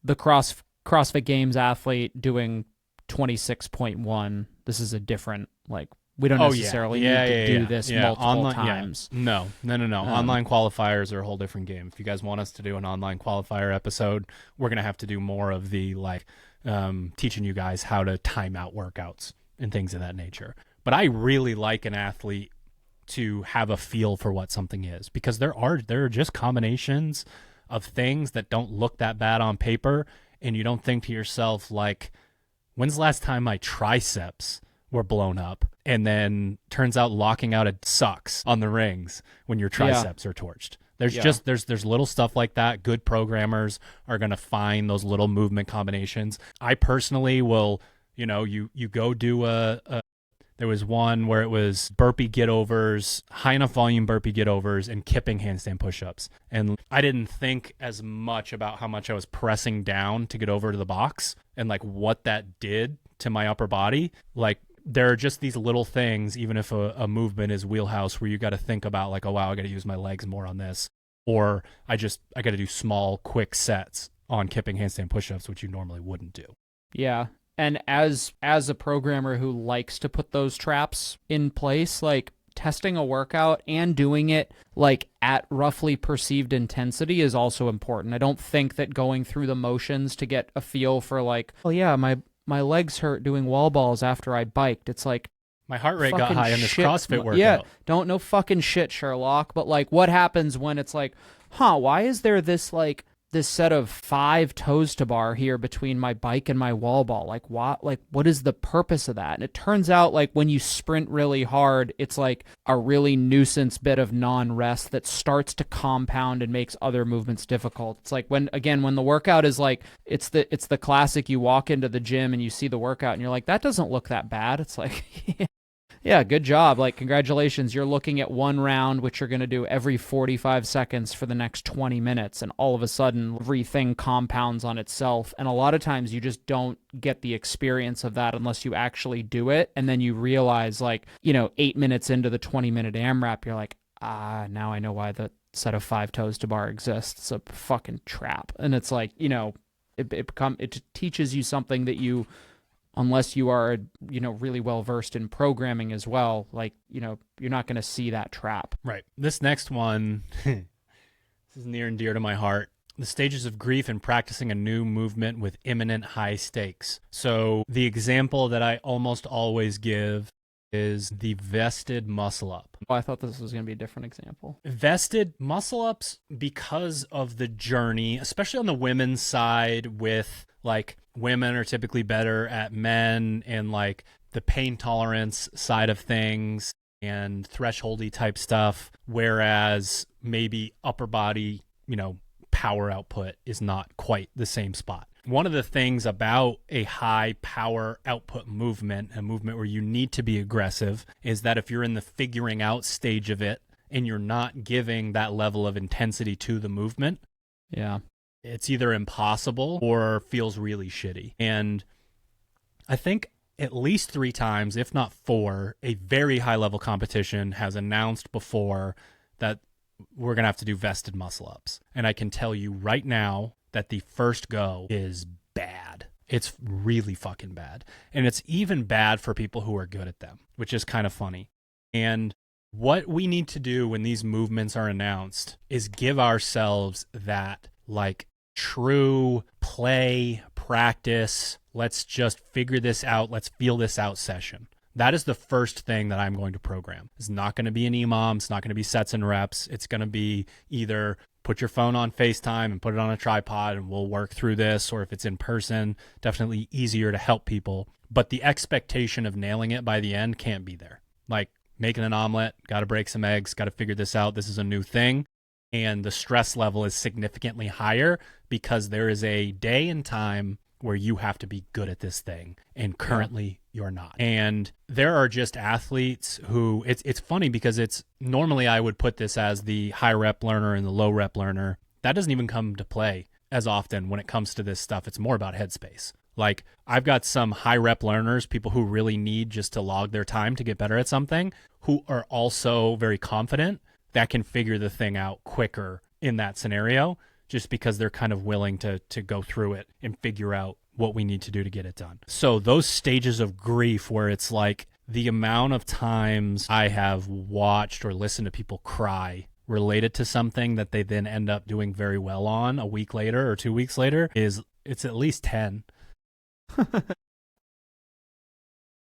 CrossFit Games athlete doing 26.1, this is a different, we don't necessarily need to do this multiple times. No. Online qualifiers are a whole different game. If you guys want us to do an online qualifier episode, we're going to have to do more of the teaching you guys how to time out workouts and things of that nature. But I really like an athlete to have a feel for what something is, because there are just combinations of things that don't look that bad on paper, and you don't think to yourself, when's the last time my triceps were blown up? And then turns out locking out it sucks on the rings when your triceps are torched. There's little stuff like that. Good programmers are going to find those little movement combinations. I personally will, you go do there was one where it was burpee get-overs, high enough volume burpee get-overs, and kipping handstand push-ups. And I didn't think as much about how much I was pressing down to get over to the box and what that did to my upper body. There are just these little things, even if a movement is wheelhouse, where you got to think about oh, wow, I got to use my legs more on this. Or I got to do small, quick sets on kipping handstand push-ups, which you normally wouldn't do. Yeah. And as a programmer who likes to put those traps in place, testing a workout and doing it at roughly perceived intensity is also important. I don't think that going through the motions to get a feel for my legs hurt doing wall balls after I biked. It's my heart rate got high in this CrossFit workout. Yeah, don't know fucking shit, Sherlock. But what happens when it's why is there this this set of 5 toes to bar here between my bike and my wall ball? What is the purpose of that? And it turns out when you sprint really hard, it's a really nuisance bit of non-rest that starts to compound and makes other movements difficult. It's when the workout is it's the classic, you walk into the gym and you see the workout and you're that doesn't look that bad. It's yeah, good job. Congratulations. You're looking at one round, which you're going to do every 45 seconds for the next 20 minutes. And all of a sudden, everything compounds on itself. And a lot of times you just don't get the experience of that unless you actually do it. And then you realize 8 minutes into the 20-minute AMRAP, you're now I know why the set of 5 toes to bar exists. It's a fucking trap. And it's it teaches you something that you, unless you are, really well versed in programming as well, you're not going to see that trap. Right. This next one, this is near and dear to my heart. The stages of grief in practicing a new movement with imminent high stakes. So the example that I almost always give is the vested muscle up. Oh, I thought this was going to be a different example. Vested muscle ups, because of the journey, especially on the women's side, with women are typically better at men and the pain tolerance side of things and thresholdy type stuff, whereas maybe upper body, power output is not quite the same spot. One of the things about a high power output movement, a movement where you need to be aggressive, is that if you're in the figuring out stage of it and you're not giving that level of intensity to the movement, it's either impossible or feels really shitty. And I think at least 3 times, if not 4, a very high level competition has announced before that we're going to have to do vested muscle ups. And I can tell you right now that the first go is bad. It's really fucking bad. And it's even bad for people who are good at them, which is kind of funny. And what we need to do when these movements are announced is give ourselves that true play, practice, let's just figure this out, let's feel this out session. That is the first thing that I'm going to program. It's not going to be an EMOM. It's not going to be sets and reps. It's going to be either put your phone on FaceTime and put it on a tripod and we'll work through this, or if it's in person, definitely easier to help people. But the expectation of nailing it by the end can't be there. Making an omelet, got to break some eggs, got to figure this out. This is a new thing. And the stress level is significantly higher because there is a day and time where you have to be good at this thing. And currently you're not. And there are just athletes who it's funny because it's normally I would put this as the high rep learner and the low rep learner. That doesn't even come to play as often when it comes to this stuff. It's more about headspace. I've got some high rep learners, people who really need just to log their time to get better at something, who are also very confident that can figure the thing out quicker in that scenario, just because they're kind of willing to go through it and figure out what we need to do to get it done. So those stages of grief where it's like the amount of times I have watched or listened to people cry related to something that they then end up doing very well on a week later or 2 weeks later it's at least 10.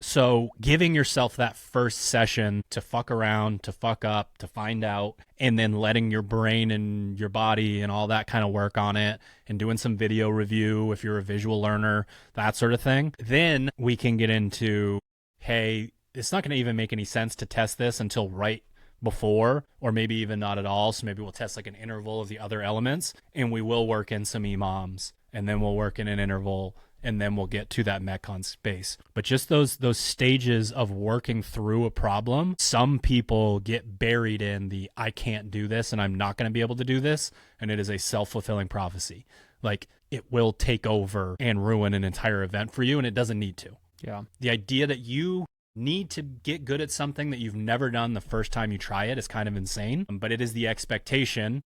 So giving yourself that first session to fuck around, to fuck up, to find out, and then letting your brain and your body and all that kind of work on it, and doing some video review if you're a visual learner, that sort of thing. Then we can get into, hey, it's not going to even make any sense to test this until right before, or maybe even not at all. So maybe we'll test like an interval of the other elements, and we will work in some EMOMs, and then we'll work in an interval, and then we'll get to that Metcon space. But just those stages of working through a problem, some people get buried in the I can't do this and I'm not going to be able to do this, and it is a self-fulfilling prophecy. Like, it will take over and ruin an entire event for you, and it doesn't need to. Yeah. The idea that you need to get good at something that you've never done the first time you try it is kind of insane, but it is the expectation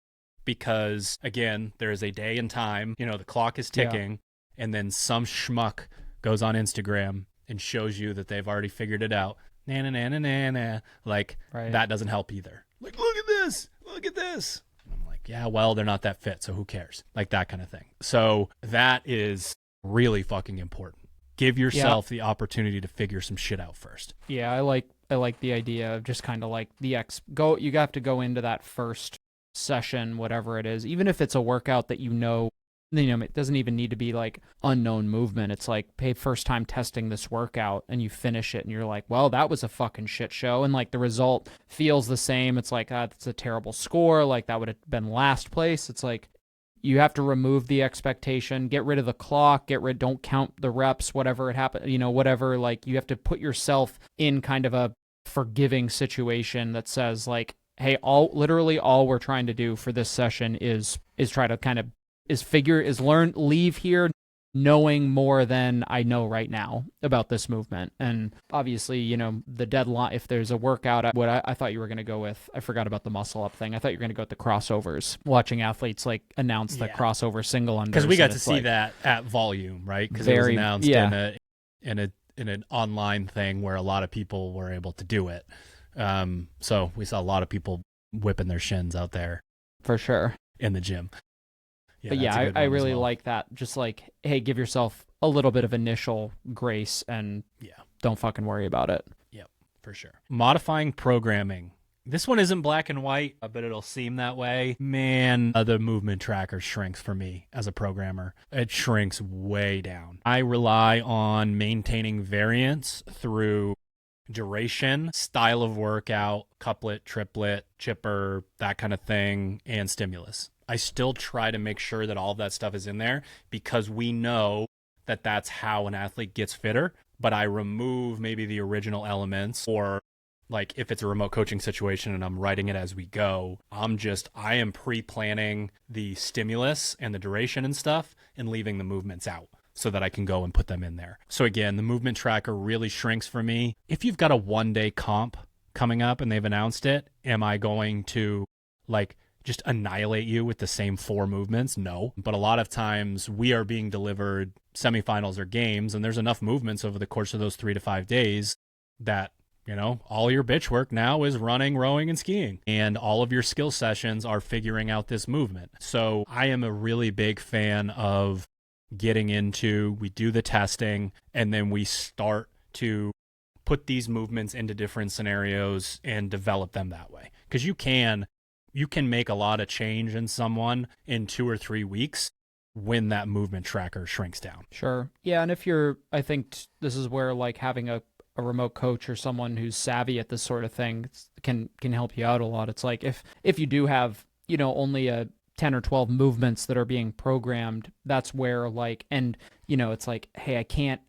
because, again, there is a day and time, the clock is ticking. Yeah. And then some schmuck goes on Instagram and shows you that they've already figured it out. Like, right. That doesn't help either. Like, look at this. Look at this. And I'm like, yeah, well, they're not that fit, so who cares? Like, that kind of thing. So that is really fucking important. Give yourself the opportunity to figure some shit out first. Yeah, I like the idea of just kind of like you have to go into that first session, whatever it is, even if it's a workout that it doesn't even need to be like unknown movement. It's like, hey, first time testing this workout, and you finish it and you're like, well, that was a fucking shit show. And like the result feels the same. It's like, that's a terrible score. Like that would have been last place. It's like, you have to remove the expectation, get rid of the clock, don't count the reps, whatever it happened, whatever, like you have to put yourself in kind of a forgiving situation that says like, hey, literally all we're trying to do for this session is try to kind of leave here knowing more than I know right now about this movement. And obviously, the deadline, if there's a workout, I thought you were going to go with, I forgot about the muscle up thing. I thought you were going to go with the crossovers, watching athletes like announce the crossover single unders. Because we got to see that at volume, right? Because it was announced in an online thing where a lot of people were able to do it. So we saw a lot of people whipping their shins out there. For sure. In the gym. Yeah, but yeah, I really like that. Just like, hey, give yourself a little bit of initial grace and don't fucking worry about it. Yep, for sure. Modifying programming. This one isn't black and white, but it'll seem that way. Man, the movement tracker shrinks for me as a programmer. It shrinks way down. I rely on maintaining variance through duration, style of workout, couplet, triplet, chipper, that kind of thing, and stimulus. I still try to make sure that all of that stuff is in there because we know that that's how an athlete gets fitter, but I remove maybe the original elements, or like if it's a remote coaching situation and I'm writing it as we go, I am pre-planning the stimulus and the duration and stuff and leaving the movements out so that I can go and put them in there. So again, the movement tracker really shrinks for me. If you've got a 1-day comp coming up and they've announced it, am I going to like just annihilate you with the same 4 movements? No. But a lot of times we are being delivered semifinals or games, and there's enough movements over the course of those 3 to 5 days that, all your bitch work now is running, rowing, and skiing. And all of your skill sessions are figuring out this movement. So I am a really big fan of getting into, we do the testing, and then we start to put these movements into different scenarios and develop them that way. Because you can make a lot of change in someone in 2 or 3 weeks when that movement tracker shrinks down. Sure. Yeah, and I think this is where like having a remote coach or someone who's savvy at this sort of thing can help you out a lot. It's like if you do have, only a 10 or 12 movements that are being programmed, that's where like, and it's like, hey, I can't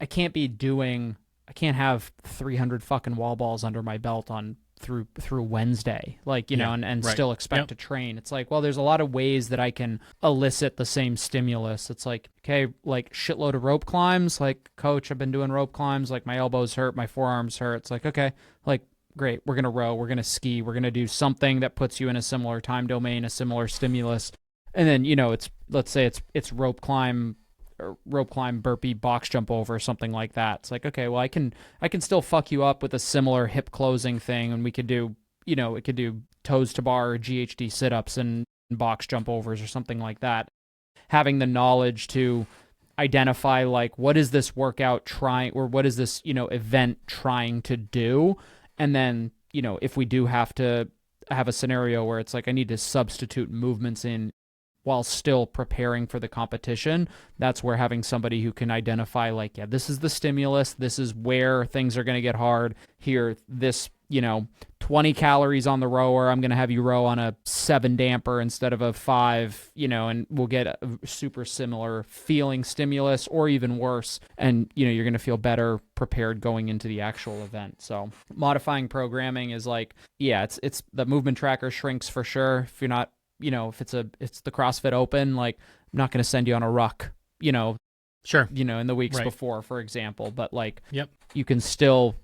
have 300 fucking wall balls under my belt through Wednesday, like, and right. Still expect to train. It's like, well, there's a lot of ways that I can elicit the same stimulus. It's like, okay, like shitload of rope climbs, like, coach, I've been doing rope climbs, like my elbows hurt, my forearms hurt. It's like, okay, like great. We're going to row, we're going to ski, we're going to do something that puts you in a similar time domain, a similar stimulus. And then, let's say it's rope climb, burpee, box jump over, something like that. It's like, okay, well, I can still fuck you up with a similar hip closing thing, and we could do, it could do toes to bar or GHD sit-ups and box jump overs or something like that. Having the knowledge to identify, like, what is this workout trying, or what is this, event trying to do? And then, if we do have to have a scenario where it's like, I need to substitute movements in while still preparing for the competition, that's where having somebody who can identify, like, yeah, this is the stimulus, this is where things are going to get hard. Here, this, 20 calories on the rower, I'm going to have you row on a 7 damper instead of a 5, and we'll get a super similar feeling stimulus, or even worse. And, you're going to feel better prepared going into the actual event. So modifying programming is like, yeah, it's the movement tracker shrinks for sure. If you're not, if it's the CrossFit Open, like, I'm not going to send you on a ruck, sure, in the weeks right. before, for example, but like, yep, you can still,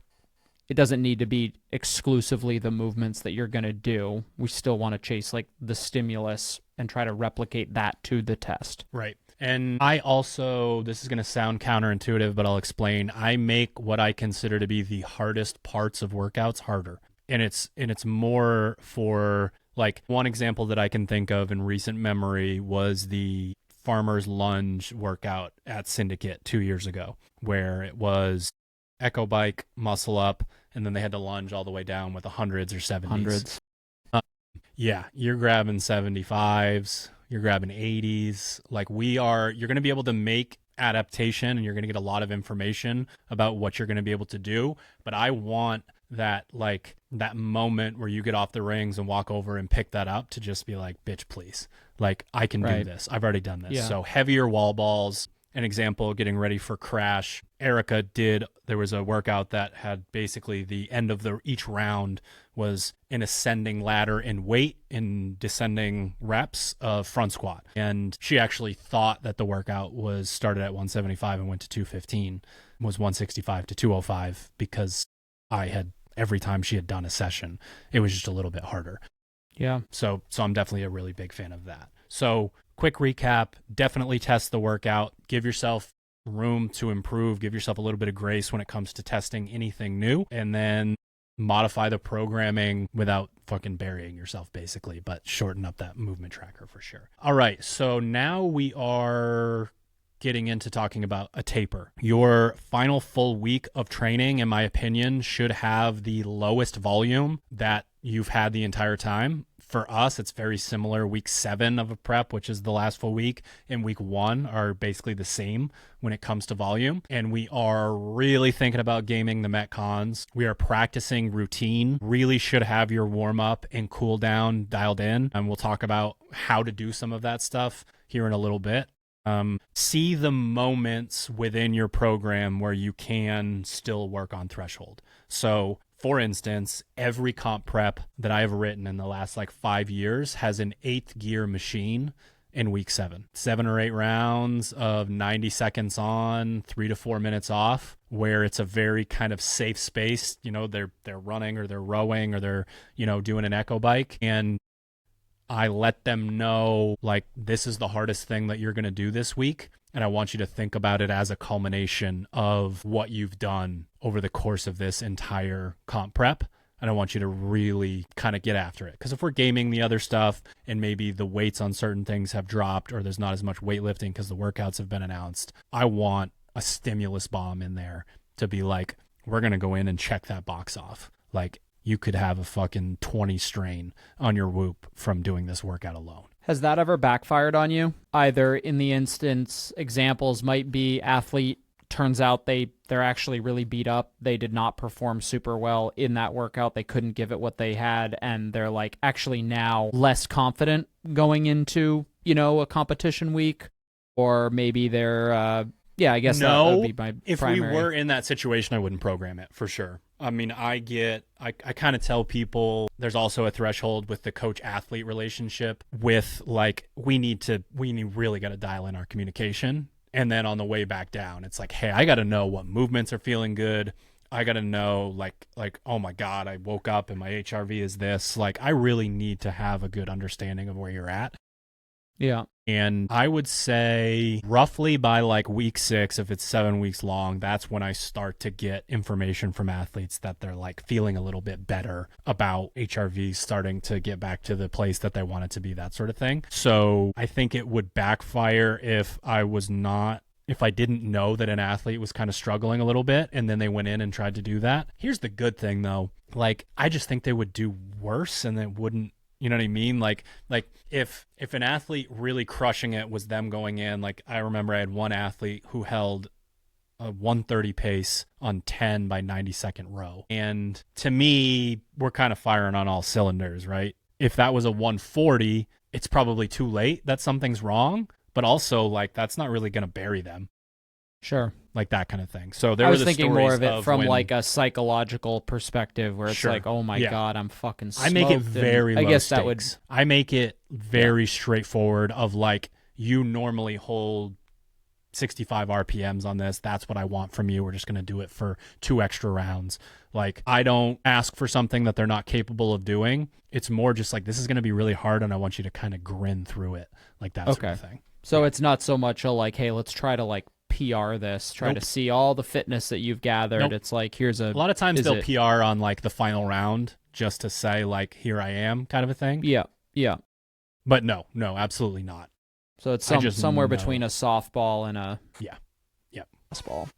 it doesn't need to be exclusively the movements that you're going to do. We still want to chase, like, the stimulus and try to replicate that to the test. Right. And I also, this is going to sound counterintuitive, but I'll explain. I make what I consider to be the hardest parts of workouts harder. And it's more for, like, one example that I can think of in recent memory was the farmer's lunge workout at Syndicate 2 years ago, where it was echo bike, muscle up, and then they had to lunge all the way down with the hundreds or 70s. Yeah, you're grabbing 75s, you're grabbing 80s. Like, you're going to be able to make adaptation, and you're going to get a lot of information about what you're going to be able to do. But I want that, like, that moment where you get off the rings and walk over and pick that up to just be like, bitch, please. Like, I can do this. I've already done this. Yeah. So heavier wall balls. An example, getting ready for Crash, Erica there was a workout that had basically the end of each round was an ascending ladder in weight, in descending reps of front squat. And she actually thought that the workout was started at 175 and went to 215, was 165 to 205, because every time she had done a session, it was just a little bit harder. Yeah. So I'm definitely a really big fan of that. So quick recap, definitely test the workout, give yourself room to improve, give yourself a little bit of grace when it comes to testing anything new, and then modify the programming without fucking burying yourself, basically, but shorten up that movement tracker for sure. All right, so now we are getting into talking about a taper. Your final full week of training, in my opinion, should have the lowest volume that you've had the entire time. For us, it's very similar. Week 7 of a prep, which is the last full week, and week 1 are basically the same when it comes to volume. And we are really thinking about gaming the Metcons. We are practicing routine. Really should have your warm up and cool down dialed in. And we'll talk about how to do some of that stuff here in a little bit. See the moments within your program where you can still work on threshold. So, for instance, every comp prep that I have written in the last 5 years has an 8th gear machine in week 7. 7 or 8 rounds of 90 seconds on, 3 to 4 minutes off, where it's a very kind of safe space. They're running or they're rowing or they're, doing an echo bike. And I let them know, this is the hardest thing that you're going to do this week. And I want you to think about it as a culmination of what you've done over the course of this entire comp prep. And I want you to really kind of get after it. Because if we're gaming the other stuff and maybe the weights on certain things have dropped or there's not as much weightlifting because the workouts have been announced, I want a stimulus bomb in there to be like, we're going to go in and check that box off. You could have a fucking 20 strain on your whoop from doing this workout alone. Has that ever backfired on you? Either in the instance, examples might be athlete, turns out they're actually really beat up. They did not perform super well in that workout. They couldn't give it what they had. And they're actually now less confident going into, a competition week. Or maybe they're, I guess that would be my if primary. We were in that situation, I wouldn't program it for sure. I mean, I kind of tell people there's also a threshold with the coach-athlete relationship with we really got to dial in our communication. And then on the way back down, it's hey, I got to know what movements are feeling good. I got to know like, oh my God, I woke up and my HRV is this. Like, I really need to have a good understanding of where you're at. Yeah. And I would say roughly by like week 6, if it's 7 weeks long, that's when I start to get information from athletes that they're like feeling a little bit better about HRV starting to get back to the place that they want it to be, that sort of thing. So I think it would backfire if I didn't know that an athlete was kind of struggling a little bit and then they went in and tried to do that. Here's the good thing though. Like, I just think they would do worse and it wouldn't, you know what I mean? Like if an athlete really crushing it was them going in, like I remember I had one athlete who held a 130 pace on 10 by 92nd row. And to me, we're kind of firing on all cylinders, right? If that was a 140, it's probably too late that something's wrong, but also like that's not really going to bury them. Sure. Like that kind of thing. So I was thinking more of it from like a psychological perspective where it's Sure. like, oh my God, I'm fucking smoked. I make it very low I guess stakes. that would. I make it very straightforward of like, you normally hold 65 RPMs on this. That's what I want from you. We're just going to do it for 2 extra rounds. Like, I don't ask for something that they're not capable of doing. It's more just like, this is going to be really hard and I want you to kind of grin through it. Like that sort of thing. So it's not so much a like, hey, let's try to like PR this, try to see all the fitness that you've gathered. It's like, here's a lot of times they'll PR on like the final round just to say like, here I am kind of a thing. Yeah. But no, absolutely not. So it's somewhere between a softball and a baseball.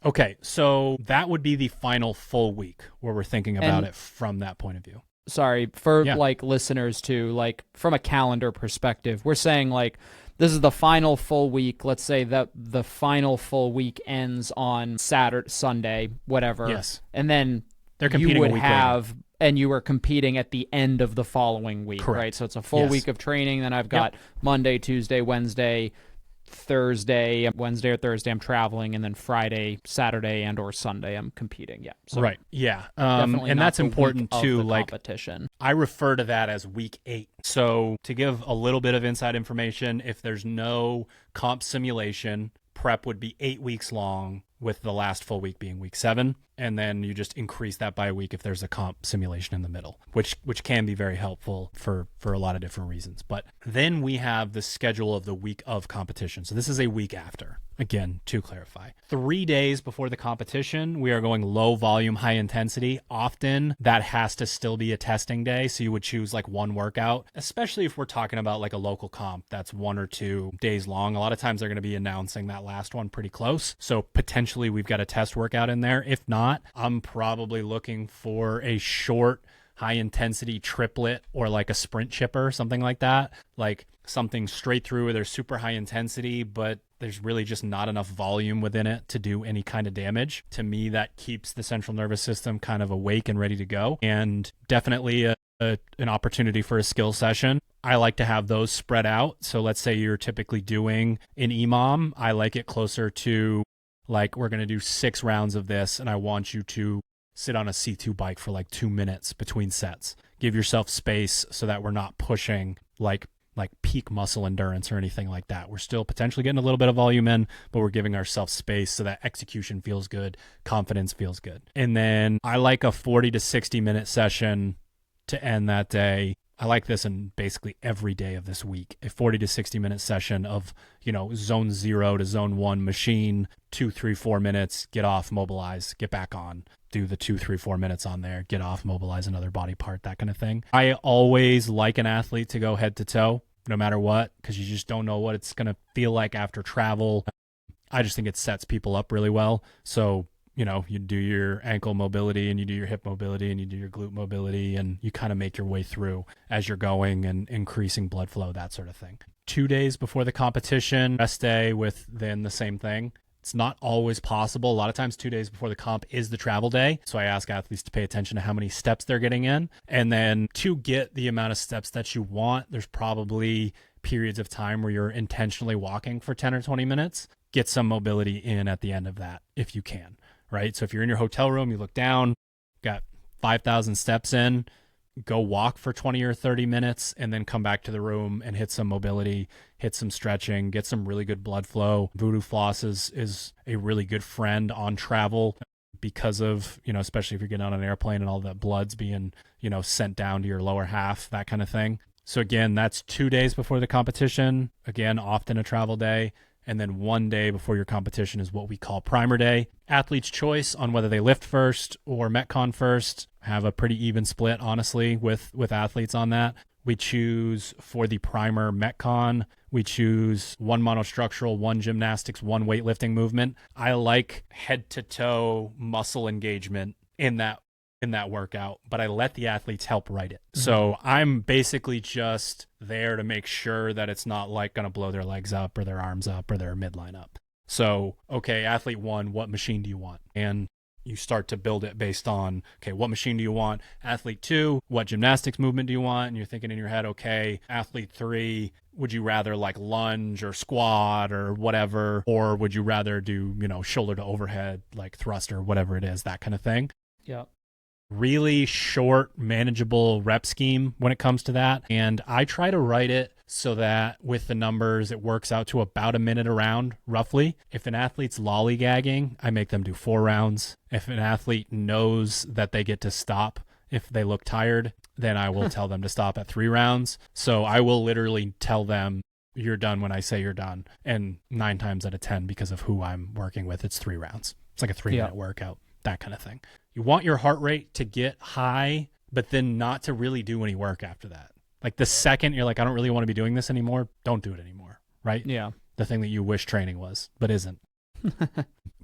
Okay, so that would be the final full week where we're thinking about it from that point of view. Sorry, for like listeners too, like from a calendar perspective, we're saying like this is the final full week. Let's say that the final full week ends on Saturday, Sunday, whatever. Yes. And then they're competing a week later. And you were competing at the end of the following week, Correct. right? So it's a full week of training. Then I've got Monday, Tuesday, Wednesday, Thursday, Wednesday or Thursday I'm traveling, and then Friday, Saturday, and or Sunday I'm competing. Yeah. So right. Yeah. Definitely and not that's the important week too. Of the like competition. I refer to that as week 8. So to give a little bit of inside information, if there's no comp simulation, prep would be 8 weeks long, with the last full week being week 7. And then you just increase that by a week if there's a comp simulation in the middle, which can be very helpful for a lot of different reasons. But then we have the schedule of the week of competition. So this is a week after. Again, to clarify, 3 days before the competition, we are going low volume, high intensity. Often that has to still be a testing day. So you would choose like one workout, especially if we're talking about like a local comp that's 1 or 2 days long. A lot of times they're going to be announcing that last one pretty close. So potentially we've got a test workout in there. If not, I'm probably looking for a short, high intensity triplet or like a sprint chipper, something like that. Like something straight through where there's super high intensity, but there's really just not enough volume within it to do any kind of damage. To me, that keeps the central nervous system kind of awake and ready to go, and definitely an opportunity for a skill session. I like to have those spread out. So let's say you're typically doing an EMOM. I like it closer to like, we're going to do 6 rounds of this, and I want you to sit on a C2 bike for like 2 minutes between sets. Give yourself space so that we're not pushing like peak muscle endurance or anything like that. We're still potentially getting a little bit of volume in, but we're giving ourselves space so that execution feels good, confidence feels good. And then I like a 40 to 60 minute session to end that day. I like this in basically every day of this week, a 40 to 60 minute session of, zone 0 to zone 1 machine, 2, 3, 4 minutes, get off, mobilize, get back on, do the 2, 3, 4 minutes on there, get off, mobilize another body part, that kind of thing. I always like an athlete to go head to toe, no matter what, because you just don't know what it's going to feel like after travel. I just think it sets people up really well. So you do your ankle mobility and you do your hip mobility and you do your glute mobility, and you kind of make your way through as you're going and increasing blood flow, that sort of thing. 2 days before the competition, rest day with then the same thing. It's not always possible. A lot of times 2 days before the comp is the travel day. So I ask athletes to pay attention to how many steps they're getting in. And then to get the amount of steps that you want, there's probably periods of time where you're intentionally walking for 10 or 20 minutes. Get some mobility in at the end of that if you can. Right? So if you're in your hotel room, you look down, got 5,000 steps in, go walk for 20 or 30 minutes and then come back to the room and hit some mobility, hit some stretching, get some really good blood flow. Voodoo floss is a really good friend on travel because of, especially if you're getting on an airplane and all that blood's being, sent down to your lower half, that kind of thing. So again, that's 2 days before the competition. Again, often a travel day. And then 1 day before your competition is what we call primer day. Athlete's choice on whether they lift first or Metcon first. Have a pretty even split, honestly, with athletes on that. We choose for the primer Metcon. We choose 1 monostructural, 1 gymnastics, 1 weightlifting movement. I like head to toe muscle engagement in that workout, but I let the athletes help write it. Mm-hmm. So I'm basically just there to make sure that it's not like going to blow their legs up or their arms up or their midline up. So, okay, athlete 1, what machine do you want? And you start to build it based on, okay, what machine do you want? Athlete 2, what gymnastics movement do you want? And you're thinking in your head, okay, athlete 3, would you rather like lunge or squat or whatever? Or would you rather do, shoulder to overhead, like thrust or whatever it is, that kind of thing? Yeah. Really short, manageable rep scheme when it comes to that. And I try to write it so that with the numbers, it works out to about a minute a round, roughly. If an athlete's lollygagging, I make them do 4 rounds. If an athlete knows that they get to stop if they look tired, then I will tell them to stop at 3 rounds. So I will literally tell them, you're done when I say you're done. And 9 times out of 10, because of who I'm working with, it's 3 rounds. It's like a 3-minute workout, that kind of thing. You want your heart rate to get high, but then not to really do any work after that. Like the second you're like, I don't really want to be doing this anymore, don't do it anymore, right? Yeah. The thing that you wish training was, but isn't.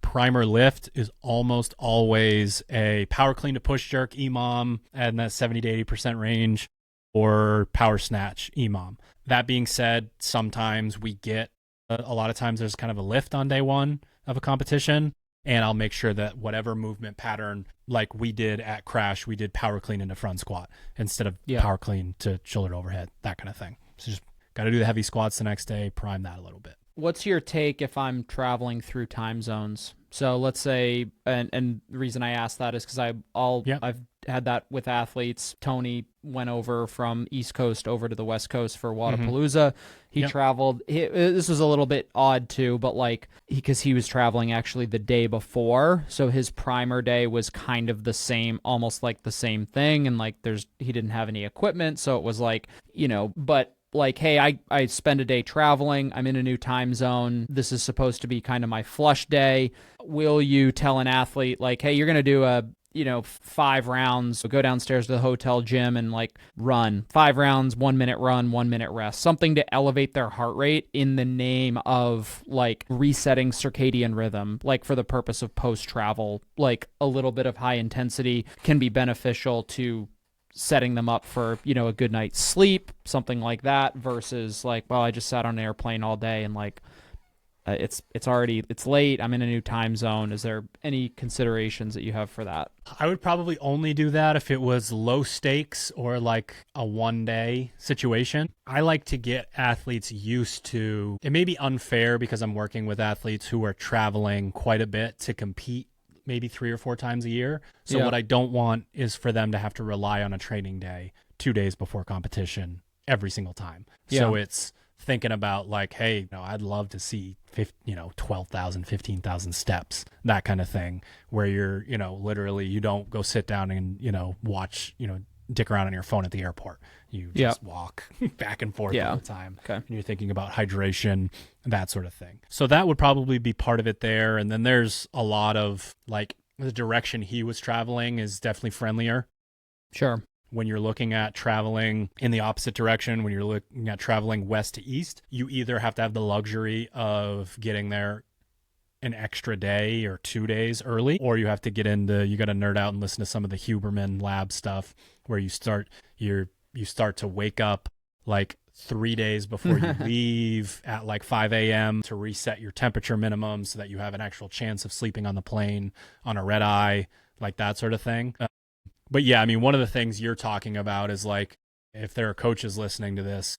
Primer lift is almost always a power clean to push jerk EMOM in that 70 to 80% range, or power snatch EMOM. That being said, sometimes we get, a lot of times there's kind of a lift on day 1 of a competition. And I'll make sure that whatever movement pattern, like we did at Crash, we did power clean into front squat instead of power clean to shoulder to overhead, that kind of thing. So just got to do the heavy squats the next day, prime that a little bit. What's your take if I'm traveling through time zones? So let's say, and the reason I ask that is because I've had that with athletes. Tony went over from East Coast over to the West Coast for Wadapalooza. He traveled. This was a little bit odd too, but because he was traveling actually the day before, so his primer day was kind of the same, almost like the same thing, and he didn't have any equipment, so it was but. Hey, I spend a day traveling. I'm in a new time zone. This is supposed to be kind of my flush day. Will you tell an athlete, hey, you're going to do 5 rounds, go downstairs to the hotel gym and run 5 rounds, 1 minute run, 1 minute rest, something to elevate their heart rate in the name of resetting circadian rhythm, for the purpose of post-travel, a little bit of high intensity can be beneficial to setting them up for, a good night's sleep, something like that, versus I just sat on an airplane all day and it's late, I'm in a new time zone. Is there any considerations that you have for that? I would probably only do that if it was low stakes or a 1 day situation. I like to get athletes used to, it may be unfair because I'm working with athletes who are traveling quite a bit to compete maybe 3 or 4 times a year. So what I don't want is for them to have to rely on a training day 2 days before competition every single time. So it's thinking about hey, I'd love to see 12,000, 15,000 steps, that kind of thing, where you're, literally you don't go sit down and, watch, dick around on your phone at the airport. You just walk back and forth all the time. Okay. And you're thinking about hydration, that sort of thing. So that would probably be part of it there. And then there's a lot of the direction he was traveling is definitely friendlier. Sure. When you're looking at traveling in the opposite direction, when you're looking at traveling west to east, you either have to have the luxury of getting there an extra day or 2 days early, or you have to you got to nerd out and listen to some of the Huberman lab stuff where you start to wake up 3 days before you leave at 5 a.m. to reset your temperature minimum so that you have an actual chance of sleeping on the plane on a red eye, that sort of thing. But yeah, I mean, one of the things you're talking about is if there are coaches listening to this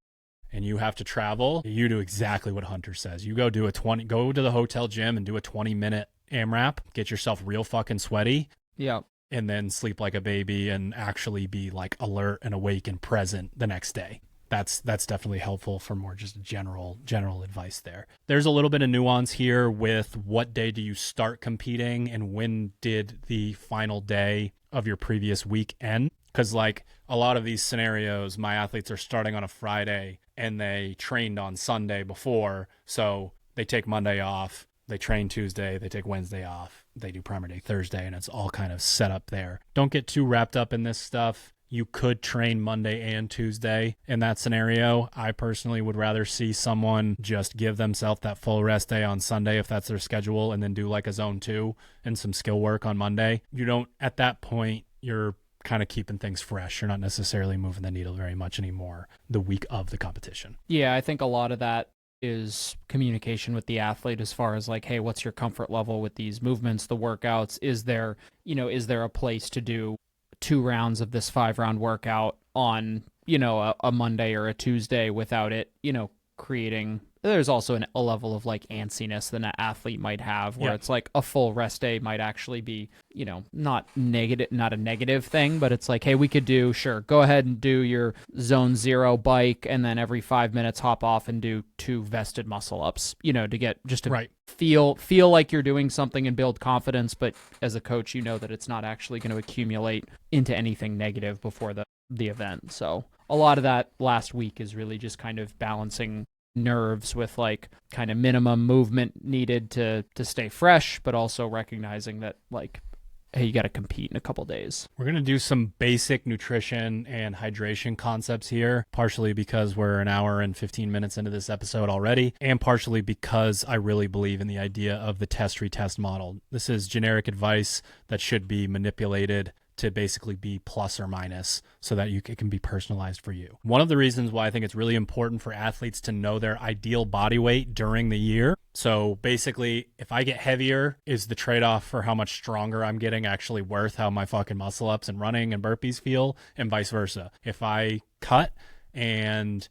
and you have to travel, you do exactly what Hunter says. You go to the hotel gym and do a 20-minute AMRAP, get yourself real fucking sweaty. Yeah. and then sleep like a baby and actually be like alert and awake and present the next day. That's definitely helpful for more just general advice there. There's a little bit of nuance here with what day do you start competing and when did the final day of your previous week end? Because like a lot of these scenarios, my athletes are starting on a Friday and they trained on Sunday before. So they take Monday off, they train Tuesday, they take Wednesday off, they do primer day Thursday, and it's all kind of set up there. Don't get too wrapped up in this stuff. You could train Monday and Tuesday in that scenario. I personally would rather see someone just give themselves that full rest day on Sunday if that's their schedule, and then do like a zone 2 and some skill work on Monday. You don't, at that point, you're kind of keeping things fresh. You're not necessarily moving the needle very much anymore the week of the competition. Yeah, I think a lot of that is communication with the athlete as far as like, hey, what's your comfort level with these movements, the workouts? Is there a place to do 2 rounds of this 5-round workout on, a Monday or a Tuesday without it, creating, there's also a level of like antsiness that an athlete might have where it's like a full rest day might actually be, not a negative thing, but it's like, hey, we could go ahead and do your zone 0 bike and then every 5 minutes hop off and do 2 vested muscle ups, to get just to feel like you're doing something and build confidence. But as a coach, that it's not actually going to accumulate into anything negative before the event. So a lot of that last week is really just kind of balancing nerves with like kind of minimum movement needed to stay fresh, but also recognizing that like, hey, you got to compete in a couple days. We're going to do some basic nutrition and hydration concepts here, partially because we're an hour and 15 minutes into this episode already, and partially because I really believe in the idea of the test-retest model. This is generic advice that should be manipulated to basically be plus or minus so that it can be personalized for you. One of the reasons why I think it's really important for athletes to know their ideal body weight during the year. So basically, if I get heavier, is the trade-off for how much stronger I'm getting actually worth how my fucking muscle ups and running and burpees feel, and vice versa? If I cut, and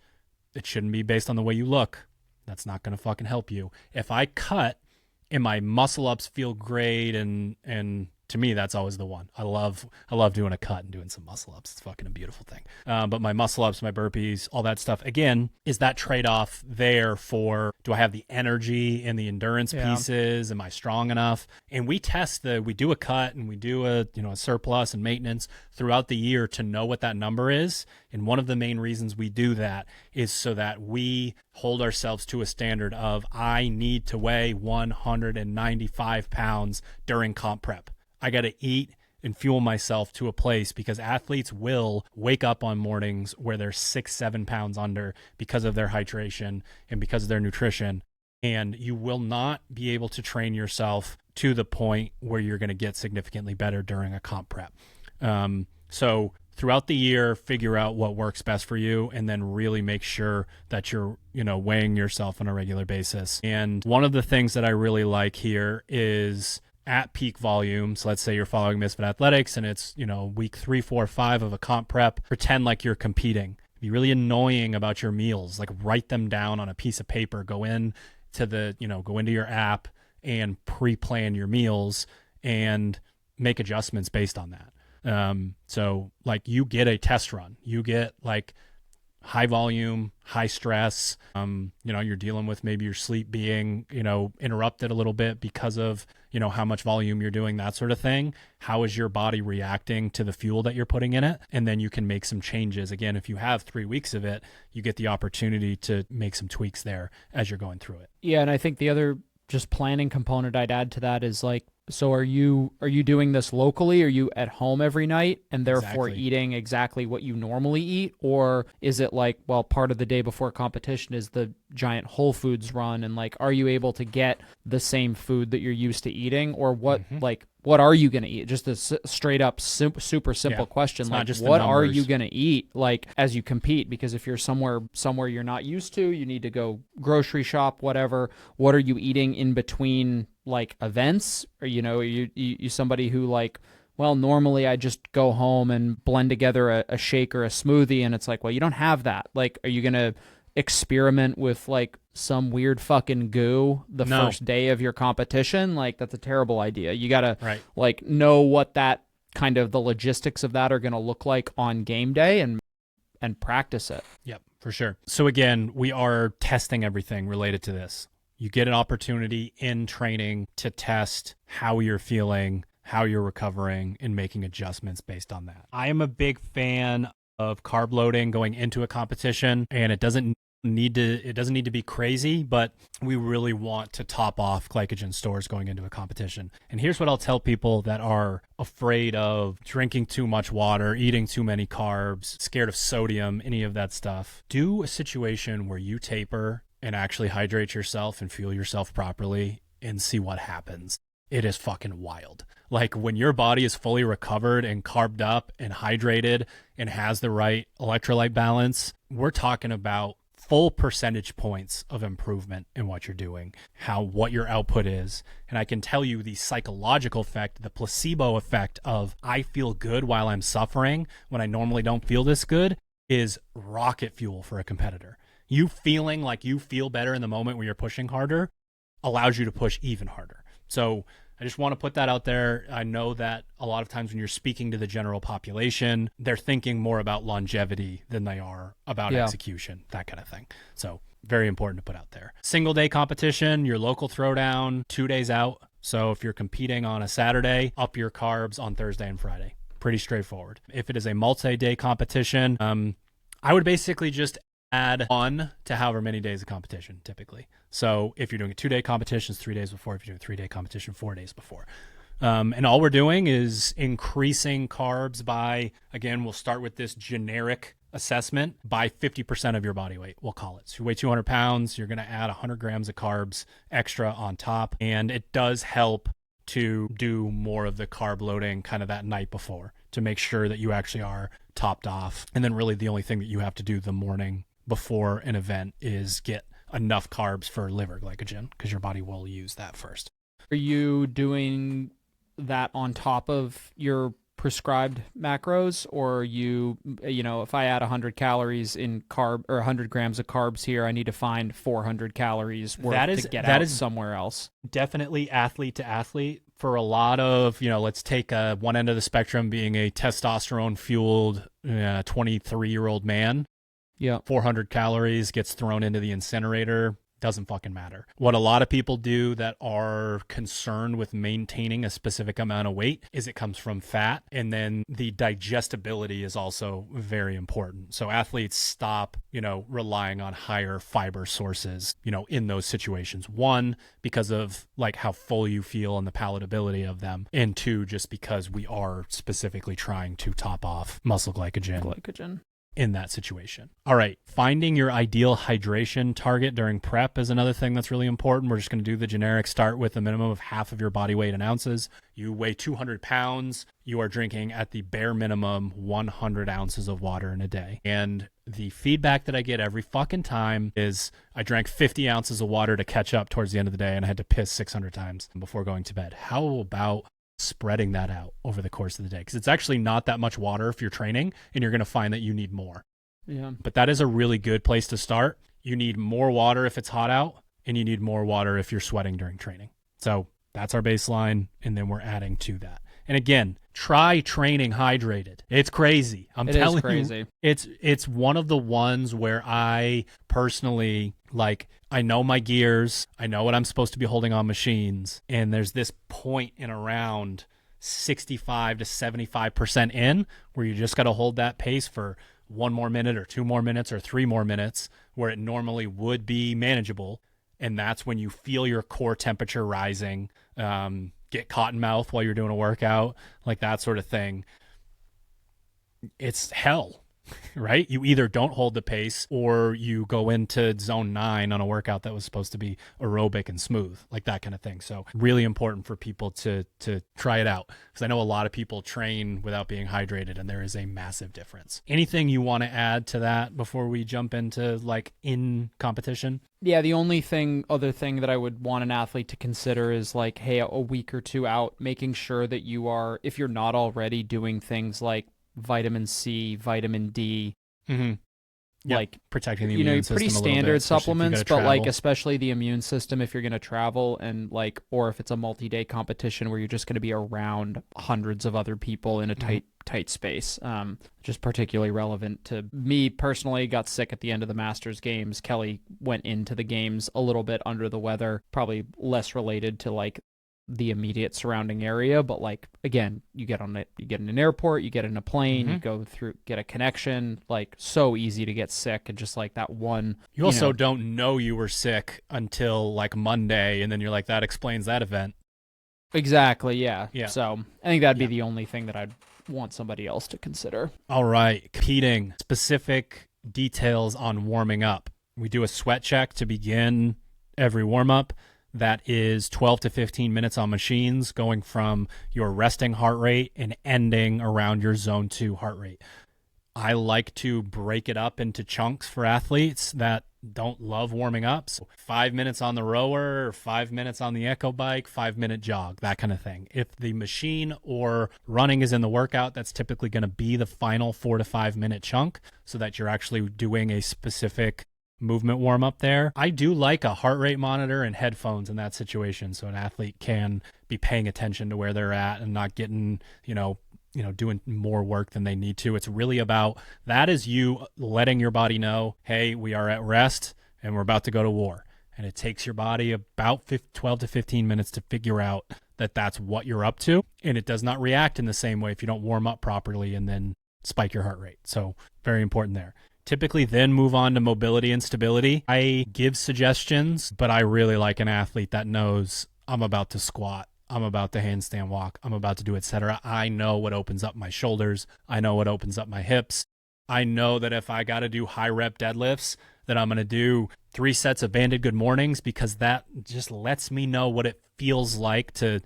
it shouldn't be based on the way you look, that's not going to fucking help you. If I cut and my muscle ups feel great and to me, that's always the one. I love doing a cut and doing some muscle ups. It's fucking a beautiful thing. But my muscle ups, my burpees, all that stuff, again, is that trade-off there for, do I have the energy and the endurance pieces? Am I strong enough? And we do a cut and we do a surplus and maintenance throughout the year to know what that number is. And one of the main reasons we do that is so that we hold ourselves to a standard of, I need to weigh 195 pounds during comp prep. I got to eat and fuel myself to a place, because athletes will wake up on mornings where they're 6-7 pounds under because of their hydration and because of their nutrition. And you will not be able to train yourself to the point where you're going to get significantly better during a comp prep. So throughout the year, figure out what works best for you, and then really make sure that you're, weighing yourself on a regular basis. And one of the things that I really like here is, at peak volume, so let's say you're following Misfit Athletics and it's, week 3, 4, 5 of a comp prep, pretend like you're competing. Be really annoying about your meals, like write them down on a piece of paper, go into your app and pre-plan your meals and make adjustments based on that. So like you get a test run, you get like high volume, high stress, you're dealing with maybe your sleep being, interrupted a little bit because of, how much volume you're doing, that sort of thing. How is your body reacting to the fuel that you're putting in it? And then you can make some changes. Again, if you have 3 weeks of it, you get the opportunity to make some tweaks there as you're going through it. Yeah. And I think the other just planning component I'd add to that is like, so are you doing this locally? Are you at home every night and therefore eating exactly what you normally eat? Or is it like, well, part of the day before competition is the giant Whole Foods run, and like, are you able to get the same food that you're used to eating? Or what, what are you going to eat? Just a straight up super simple question. Like, what are you going to eat like as you compete? Because if you're somewhere you're not used to, you need to go grocery shop, whatever. What are you eating in between like events? Or, you somebody who like, well, normally I just go home and blend together a shake or a smoothie, and it's like, well, you don't have that. Like, are you going to experiment with like some weird fucking goo first day of your competition? Like, that's a terrible idea. You gotta like know what that kind of the logistics of that are going to look like on game day and practice it. Yep, for sure. So again, we are testing everything related to this. You get an opportunity in training to test how you're feeling, how you're recovering, and making adjustments based on that. I am a big fan of carb loading going into a competition, and it doesn't need to be crazy, but we really want to top off glycogen stores going into a competition. And here's what I'll tell people that are afraid of drinking too much water, eating too many carbs, scared of sodium, any of that stuff. Do a situation where you taper and actually hydrate yourself and fuel yourself properly and see what happens. It is fucking wild. Like when your body is fully recovered and carbed up and hydrated and has the right electrolyte balance, we're talking about full percentage points of improvement in what you're doing, what your output is. And I can tell you the psychological effect, the placebo effect of I feel good while I'm suffering when I normally don't feel this good is rocket fuel for a competitor. You feeling like you feel better in the moment when you're pushing harder allows you to push even harder. So I just want to put that out there. I know that a lot of times when you're speaking to the general population, they're thinking more about longevity than they are about execution, that kind of thing. So very important to put out there. Single day competition, your local throwdown, 2 days out. So if you're competing on a Saturday, up your carbs on Thursday and Friday. Pretty straightforward. If it is a multi-day competition, I would basically just add 1 to however many days of competition typically. So if you're doing a 2-day competition, 3 days before. If you're doing a 3-day competition, 4 days before. And all we're doing is increasing carbs by, again, we'll start with this generic assessment, by 50% of your body weight, we'll call it. So you weigh 200 pounds, you're going to add 100 grams of carbs extra on top. And it does help to do more of the carb loading kind of that night before to make sure that you actually are topped off. And then really the only thing that you have to do the morning before an event is get enough carbs for liver glycogen, because your body will use that first. Are you doing that on top of your prescribed macros, or if I add 100 calories in carb or 100 grams of carbs here, I need to find 400 calories worth to get out somewhere else? Definitely athlete to athlete. For a lot of, let's take one end of the spectrum being a testosterone fueled 23-year-old man. Yeah. 400 calories gets thrown into the incinerator. Doesn't fucking matter. What a lot of people do that are concerned with maintaining a specific amount of weight is it comes from fat. And then the digestibility is also very important. So athletes stop, relying on higher fiber sources, in those situations. 1, because of like how full you feel and the palatability of them. And 2, just because we are specifically trying to top off muscle glycogen in that situation. All right. Finding your ideal hydration target during prep is another thing that's really important. We're just going to do the generic start with a minimum of half of your body weight in ounces. You weigh 200 pounds. You are drinking at the bare minimum 100 ounces of water in a day. And the feedback that I get every fucking time is I drank 50 ounces of water to catch up towards the end of the day and I had to piss 600 times before going to bed. How about spreading that out over the course of the day? Because it's actually not that much water if you're training, and you're going to find that you need more. Yeah. But that is a really good place to start. You need more water if it's hot out, and you need more water if you're sweating during training. So that's our baseline, and then we're adding to that. And again, try training hydrated. It's crazy. I'm telling you, it's one of the ones where I personally, I know my gears. I know what I'm supposed to be holding on machines. And there's this point in around 65 to 75% in where you just got to hold that pace for 1 more minute or 2 more minutes or 3 more minutes where it normally would be manageable. And that's when you feel your core temperature rising, get cotton mouth while you're doing a workout, like that sort of thing. It's hell. Right? You either don't hold the pace or you go into zone 9 on a workout that was supposed to be aerobic and smooth, like that kind of thing. So really important for people to try it out, because I know a lot of people train without being hydrated and there is a massive difference. Anything you want to add to that before we jump into in competition? Yeah, the only other thing that I would want an athlete to consider is hey, a week or 2 out, making sure that you are, if you're not already doing things like vitamin C, vitamin D, like protecting the immune system pretty a little bit, standard especially if you supplements, gotta but like travel. especially the immune system if you're going to travel and like, or if it's a multi-day competition where you're just going to be around hundreds of other people in a tight space. Just particularly relevant to me personally. Got sick at the end of the Masters games. Kelly went into the games a little bit under the weather, probably less related to like the immediate surrounding area, but like again, you get in an airport, you get in a plane, you go through, get a connection, like so easy to get sick. And just like that one, You also don't know you were sick until like Monday, and then you're like, that explains that event. Exactly. Yeah. Yeah. So I think that'd be the only thing that I'd want somebody else to consider. All right, competing, specific details on warming up. We do a sweat check to begin every warm up. That is 12 to 15 minutes on machines, going from your resting heart rate and ending around your zone 2 heart rate. I like to break it up into chunks for athletes that don't love warming up. So 5 minutes on the rower, or 5 minutes on the echo bike, 5-minute jog, that kind of thing. If the machine or running is in the workout, that's typically going to be the final 4 to 5 minute chunk, so that you're actually doing a specific movement warm up there. I do like a heart rate monitor and headphones in that situation, so an athlete can be paying attention to where they're at and not getting, doing more work than they need to. It's really about that is you letting your body know, hey, we are at rest and we're about to go to war. And it takes your body about 12 to 15 minutes to figure out that that's what you're up to. And it does not react in the same way if you don't warm up properly and then spike your heart rate. So very important there. Typically then move on to mobility and stability. I give suggestions, but I really like an athlete that knows I'm about to squat, I'm about to handstand walk, I'm about to do etc. I know what opens up my shoulders. I know what opens up my hips. I know that if I got to do high rep deadlifts, that I'm going to do 3 sets of banded good mornings, because that just lets me know what it feels like to,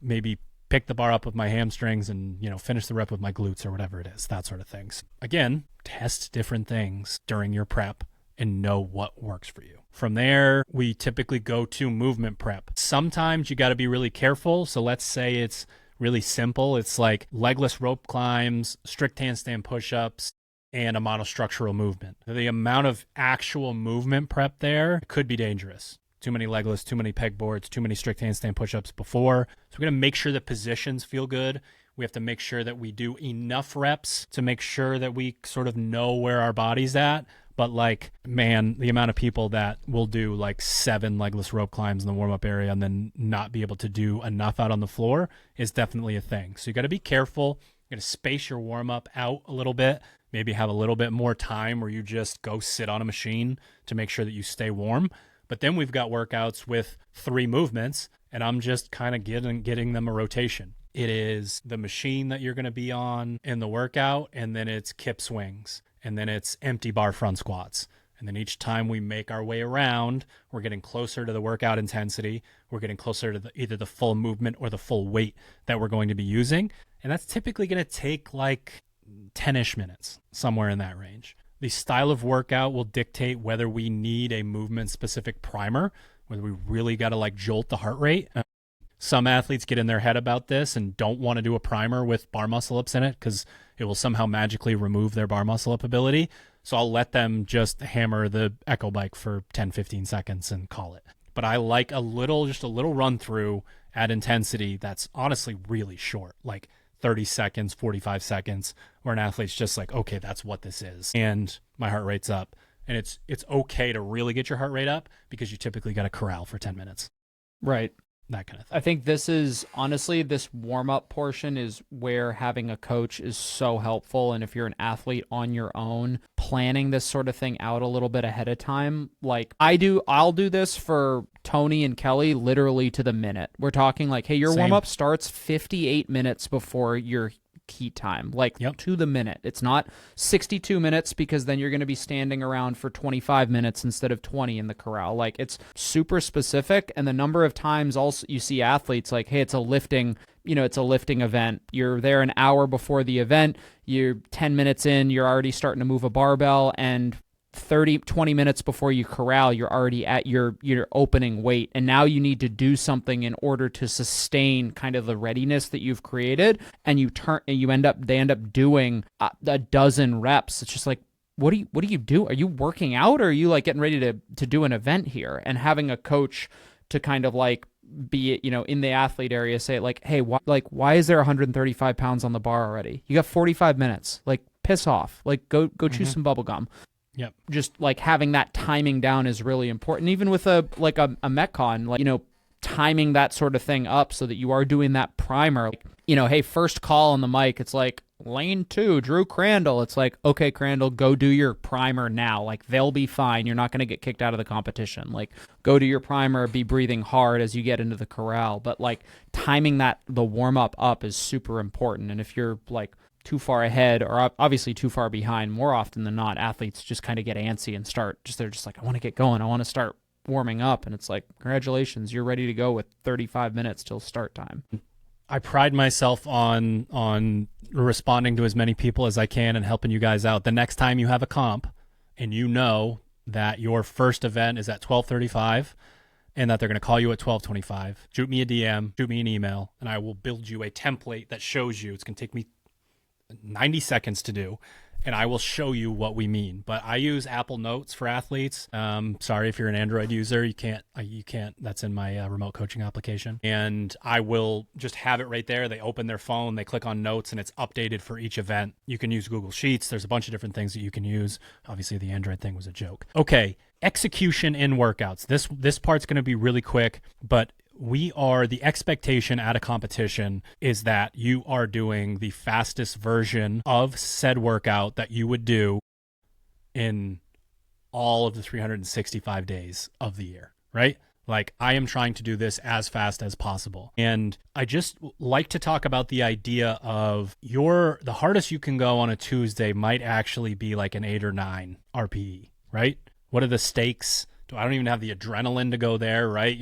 maybe pick the bar up with my hamstrings and, finish the rep with my glutes or whatever it is, that sort of things. Again, test different things during your prep and know what works for you. From there, we typically go to movement prep. Sometimes you got to be really careful. So let's say it's really simple. It's like legless rope climbs, strict handstand push-ups, and a monostructural movement. The amount of actual movement prep there could be dangerous. Too many legless, too many pegboards, too many strict handstand push-ups before. So we're going to make sure the positions feel good. We have to make sure that we do enough reps to make sure that we sort of know where our body's at. But the amount of people that will do 7 legless rope climbs in the warm-up area and then not be able to do enough out on the floor is definitely a thing. So you got to be careful. You got to space your warm-up out a little bit. Maybe have a little bit more time where you just go sit on a machine to make sure that you stay warm. But then we've got workouts with 3 movements, and I'm just kind of getting them a rotation. It is the machine that you're going to be on in the workout, and then it's kip swings, and then it's empty bar front squats. And then each time we make our way around, we're getting closer to the workout intensity. We're getting closer to either the full movement or the full weight that we're going to be using. And that's typically going to take 10-ish minutes, somewhere in that range. The style of workout will dictate whether we need a movement-specific primer, whether we really got to jolt the heart rate. Some athletes get in their head about this and don't want to do a primer with bar muscle ups in it because it will somehow magically remove their bar muscle up ability. So I'll let them just hammer the echo bike for 10, 15 seconds and call it. But I like just a little run through at intensity that's honestly really short, 30 seconds, 45 seconds, where an athlete's just okay, that's what this is. And my heart rate's up. And it's okay to really get your heart rate up because you typically got to corral for 10 minutes. Right. That kind of thing. I think this warm-up portion is where having a coach is so helpful. And if you're an athlete on your own, planning this sort of thing out a little bit ahead of time, I'll do this for Tony and Kelly literally to the minute. We're talking hey, your warm-up starts 58 minutes before your heat time, to the minute. It's not 62 minutes because then you're going to be standing around for 25 minutes instead of 20 in the corral. It's super specific. And the number of times also you see athletes hey, it's a lifting event. You're there an hour before the event. You're 10 minutes in, you're already starting to move a barbell, and 20 minutes before you corral, you're already at your opening weight. And now you need to do something in order to sustain kind of the readiness that you've created. And they end up doing a dozen reps. It's just what do you do? Are you working out, or are you like getting ready to do an event here? And having a coach to kind of like be, in the athlete area, say like, hey, why is there 135 pounds on the bar already? You got 45 minutes. Like, piss off. Like, go chew some bubble gum. Yep. Just like having that timing down is really important. Even with a Metcon, like, timing that sort of thing up so that you are doing that primer. Like, hey, first call on the mic, it's like lane 2, Drew Crandall. It's like, okay, Crandall, go do your primer now. Like, they'll be fine. You're not going to get kicked out of the competition. Like, go do your primer, be breathing hard as you get into the corral. But like timing the warm up is super important. And if you're like too far ahead or obviously too far behind, more often than not, athletes just kind of get antsy and they're just like, I want to get going. I want to start warming up. And it's like, congratulations, you're ready to go with 35 minutes till start time. I pride myself on responding to as many people as I can and helping you guys out. The next time you have a comp and you know that your first event is at 12:35 and that they're going to call you at 12:25, shoot me a DM, shoot me an email, and I will build you a template that shows you. It's going to take me 90 seconds to do, and I will show you what we mean. But I use Apple Notes for athletes. Sorry if you're an Android user, you can't. That's in my remote coaching application, and I will just have it right there. They open their phone, they click on Notes, and it's updated for each event. You can use Google Sheets. There's a bunch of different things that you can use. Obviously, the Android thing was a joke. Okay, execution in workouts. This part's going to be really quick, but the expectation at a competition is that you are doing the fastest version of said workout that you would do in all of the 365 days of the year, right? Like, I am trying to do this as fast as possible. And I just like to talk about the idea of the hardest you can go on a Tuesday might actually be like an 8 or 9 RPE, right? What are the stakes? I don't even have the adrenaline to go there, right?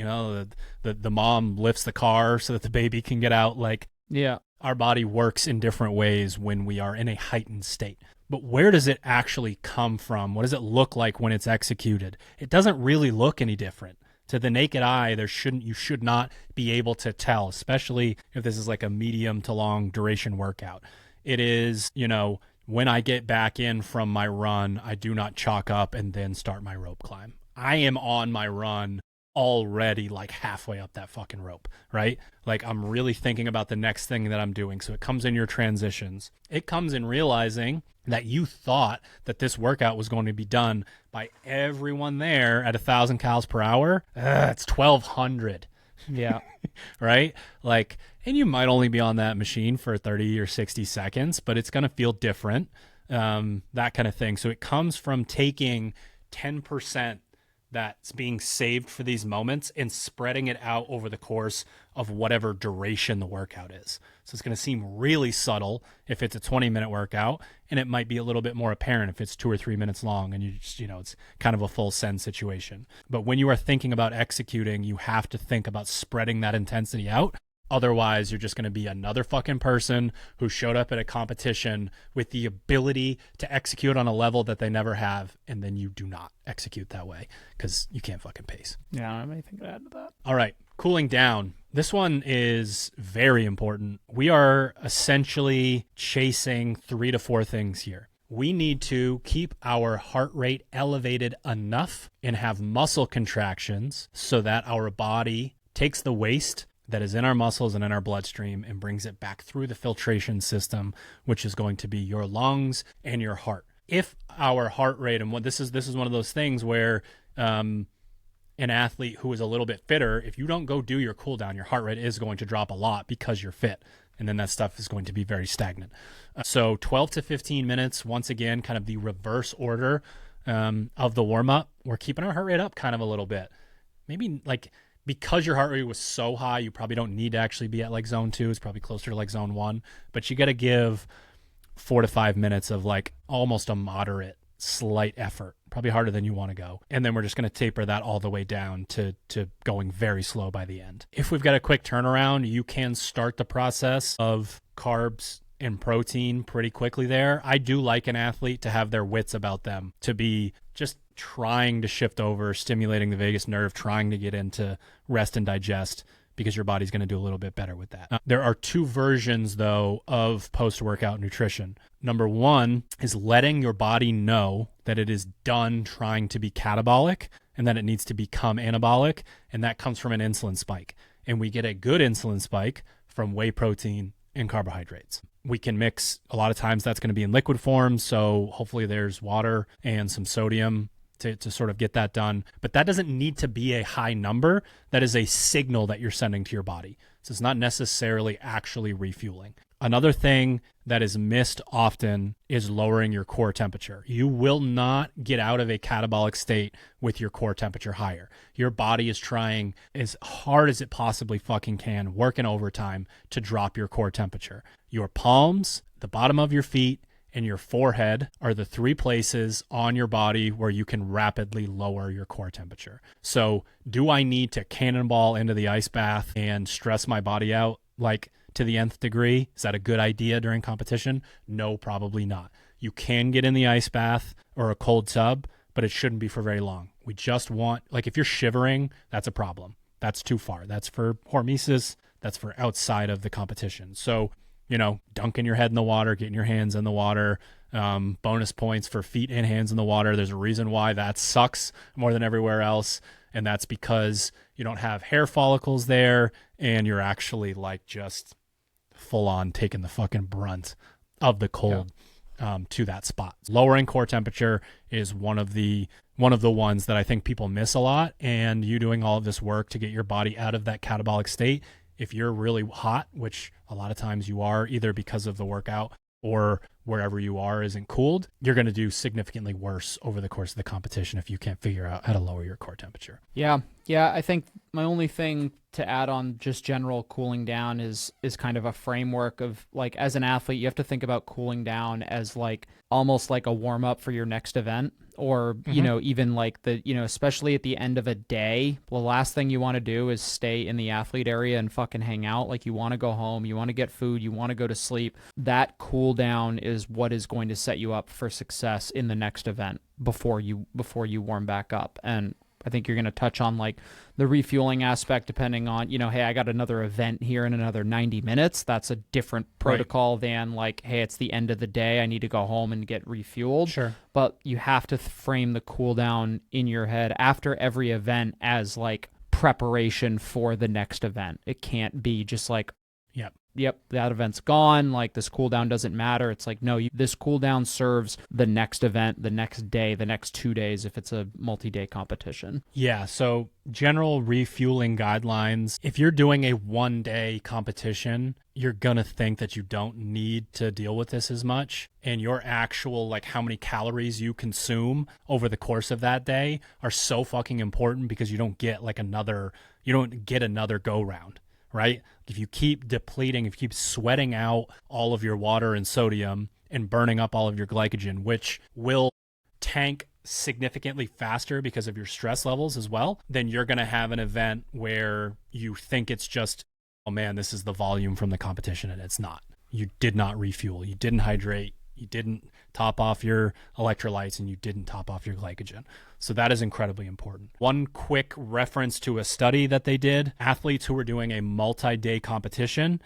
The mom lifts the car so that the baby can get out. Like, yeah, our body works in different ways when we are in a heightened state. But where does it actually come from? What does it look like when it's executed? It doesn't really look any different. To the naked eye, you should not be able to tell, especially if this is like a medium to long duration workout. It is, when I get back in from my run, I do not chalk up and then start my rope climb. I am on my run already like halfway up that fucking rope, right? Like, I'm really thinking about the next thing that I'm doing. So it comes in your transitions. It comes in realizing that you thought that this workout was going to be done by everyone there at 1,000 cals per hour. It's 1,200. Yeah. Right? Like, and you might only be on that machine for 30 or 60 seconds, but it's going to feel different. That kind of thing. So it comes from taking 10% that's being saved for these moments and spreading it out over the course of whatever duration the workout is. So it's going to seem really subtle if it's a 20-minute workout, and it might be a little bit more apparent if it's 2 or 3 minutes long and it's kind of a full send situation. But when you are thinking about executing, you have to think about spreading that intensity out. Otherwise, you're just going to be another fucking person who showed up at a competition with the ability to execute on a level that they never have, and then you do not execute that way because you can't fucking pace. Yeah, I don't have anything to add to that. All right, cooling down. This one is very important. We are essentially chasing 3 to 4 things here. We need to keep our heart rate elevated enough and have muscle contractions so that our body takes the waste that is in our muscles and in our bloodstream and brings it back through the filtration system, which is going to be your lungs and your heart. If our heart rate, and this is one of those things where an athlete who is a little bit fitter, if you don't go do your cool down, your heart rate is going to drop a lot because you're fit. And then that stuff is going to be very stagnant. So 12 to 15 minutes, once again, kind of the reverse order of the warm up. We're keeping our heart rate up kind of a little bit. Maybe like, because your heart rate was so high, you probably don't need to actually be at like zone 2. It's probably closer to like zone 1. But you got to give 4 to 5 minutes of like almost a moderate, slight effort. Probably harder than you want to go. And then we're just going to taper that all the way down to going very slow by the end. If we've got a quick turnaround, you can start the process of carbs and protein pretty quickly there. I do like an athlete to have their wits about them, to be just trying to shift over, stimulating the vagus nerve, trying to get into rest and digest because your body's going to do a little bit better with that. There are two versions, though, of post-workout nutrition. Number one is letting your body know that it is done trying to be catabolic and that it needs to become anabolic, and that comes from an insulin spike. And we get a good insulin spike from whey protein and carbohydrates. We can mix, a lot of times that's going to be in liquid form, so hopefully there's water and some sodium to sort of get that done. But that doesn't need to be a high number. That is a signal that you're sending to your body. So it's not necessarily actually refueling. Another thing that is missed often is lowering your core temperature. You will not get out of a catabolic state with your core temperature higher. Your body is trying as hard as it possibly fucking can, working overtime to drop your core temperature. Your palms, the bottom of your feet, and your forehead are the three places on your body where you can rapidly lower your core temperature. So do I need to cannonball into the ice bath and stress my body out like to the nth degree? Is that a good idea during competition? No, probably not. You can get in the ice bath or a cold tub, but it shouldn't be for very long. We just want, like if you're shivering, that's a problem. That's too far. That's for hormesis. That's for outside of the competition. So, you know, dunking your head in the water, getting your hands in the water, bonus points for feet and hands in the water. There's a reason why that sucks more than everywhere else. And that's because you don't have hair follicles there and you're actually like just full on taking the fucking brunt of the cold to that spot. Lowering core temperature is one of the ones that I think people miss a lot. And you doing all of this work to get your body out of that catabolic state, if you're really hot, which a lot of times you are, either because of the workout or wherever you are isn't cooled, you're going to do significantly worse over the course of the competition if you can't figure out how to lower your core temperature. Yeah. I think my only thing to add on just general cooling down is kind of a framework of like, as an athlete, you have to think about cooling down as like almost like a warm up for your next event, or, you know, even like the, you know, especially at the end of a day, the last thing you want to do is stay in the athlete area and fucking hang out. Like you want to go home, you want to get food, you want to go to sleep. That cool down is what is going to set you up for success in the next event before you warm back up. And I think you're going to touch on like the refueling aspect, depending on, you know, hey, I got another event here in another 90 minutes. That's a different protocol than like, hey, it's the end of the day, I need to go home and get refueled. Sure. But you have to frame the cool down in your head after every event as like preparation for the next event. It can't be just like, yep, that event's gone. Like this cooldown doesn't matter. It's like, no, this cooldown serves the next event, the next day, the next 2 days, if it's a multi-day competition. Yeah. So general refueling guidelines, if you're doing a 1-day competition, you're going to think that you don't need to deal with this as much. And your actual, like how many calories you consume over the course of that day are so fucking important, because you don't get another go round. Right? If you keep depleting, if you keep sweating out all of your water and sodium and burning up all of your glycogen, which will tank significantly faster because of your stress levels as well, then you're going to have an event where you think it's just, oh man, this is the volume from the competition, and it's not. You did not refuel. You didn't hydrate. You didn't top off your electrolytes, and you didn't top off your glycogen. So that is incredibly important. One quick reference to a study that they did, athletes who were doing a multi-day competition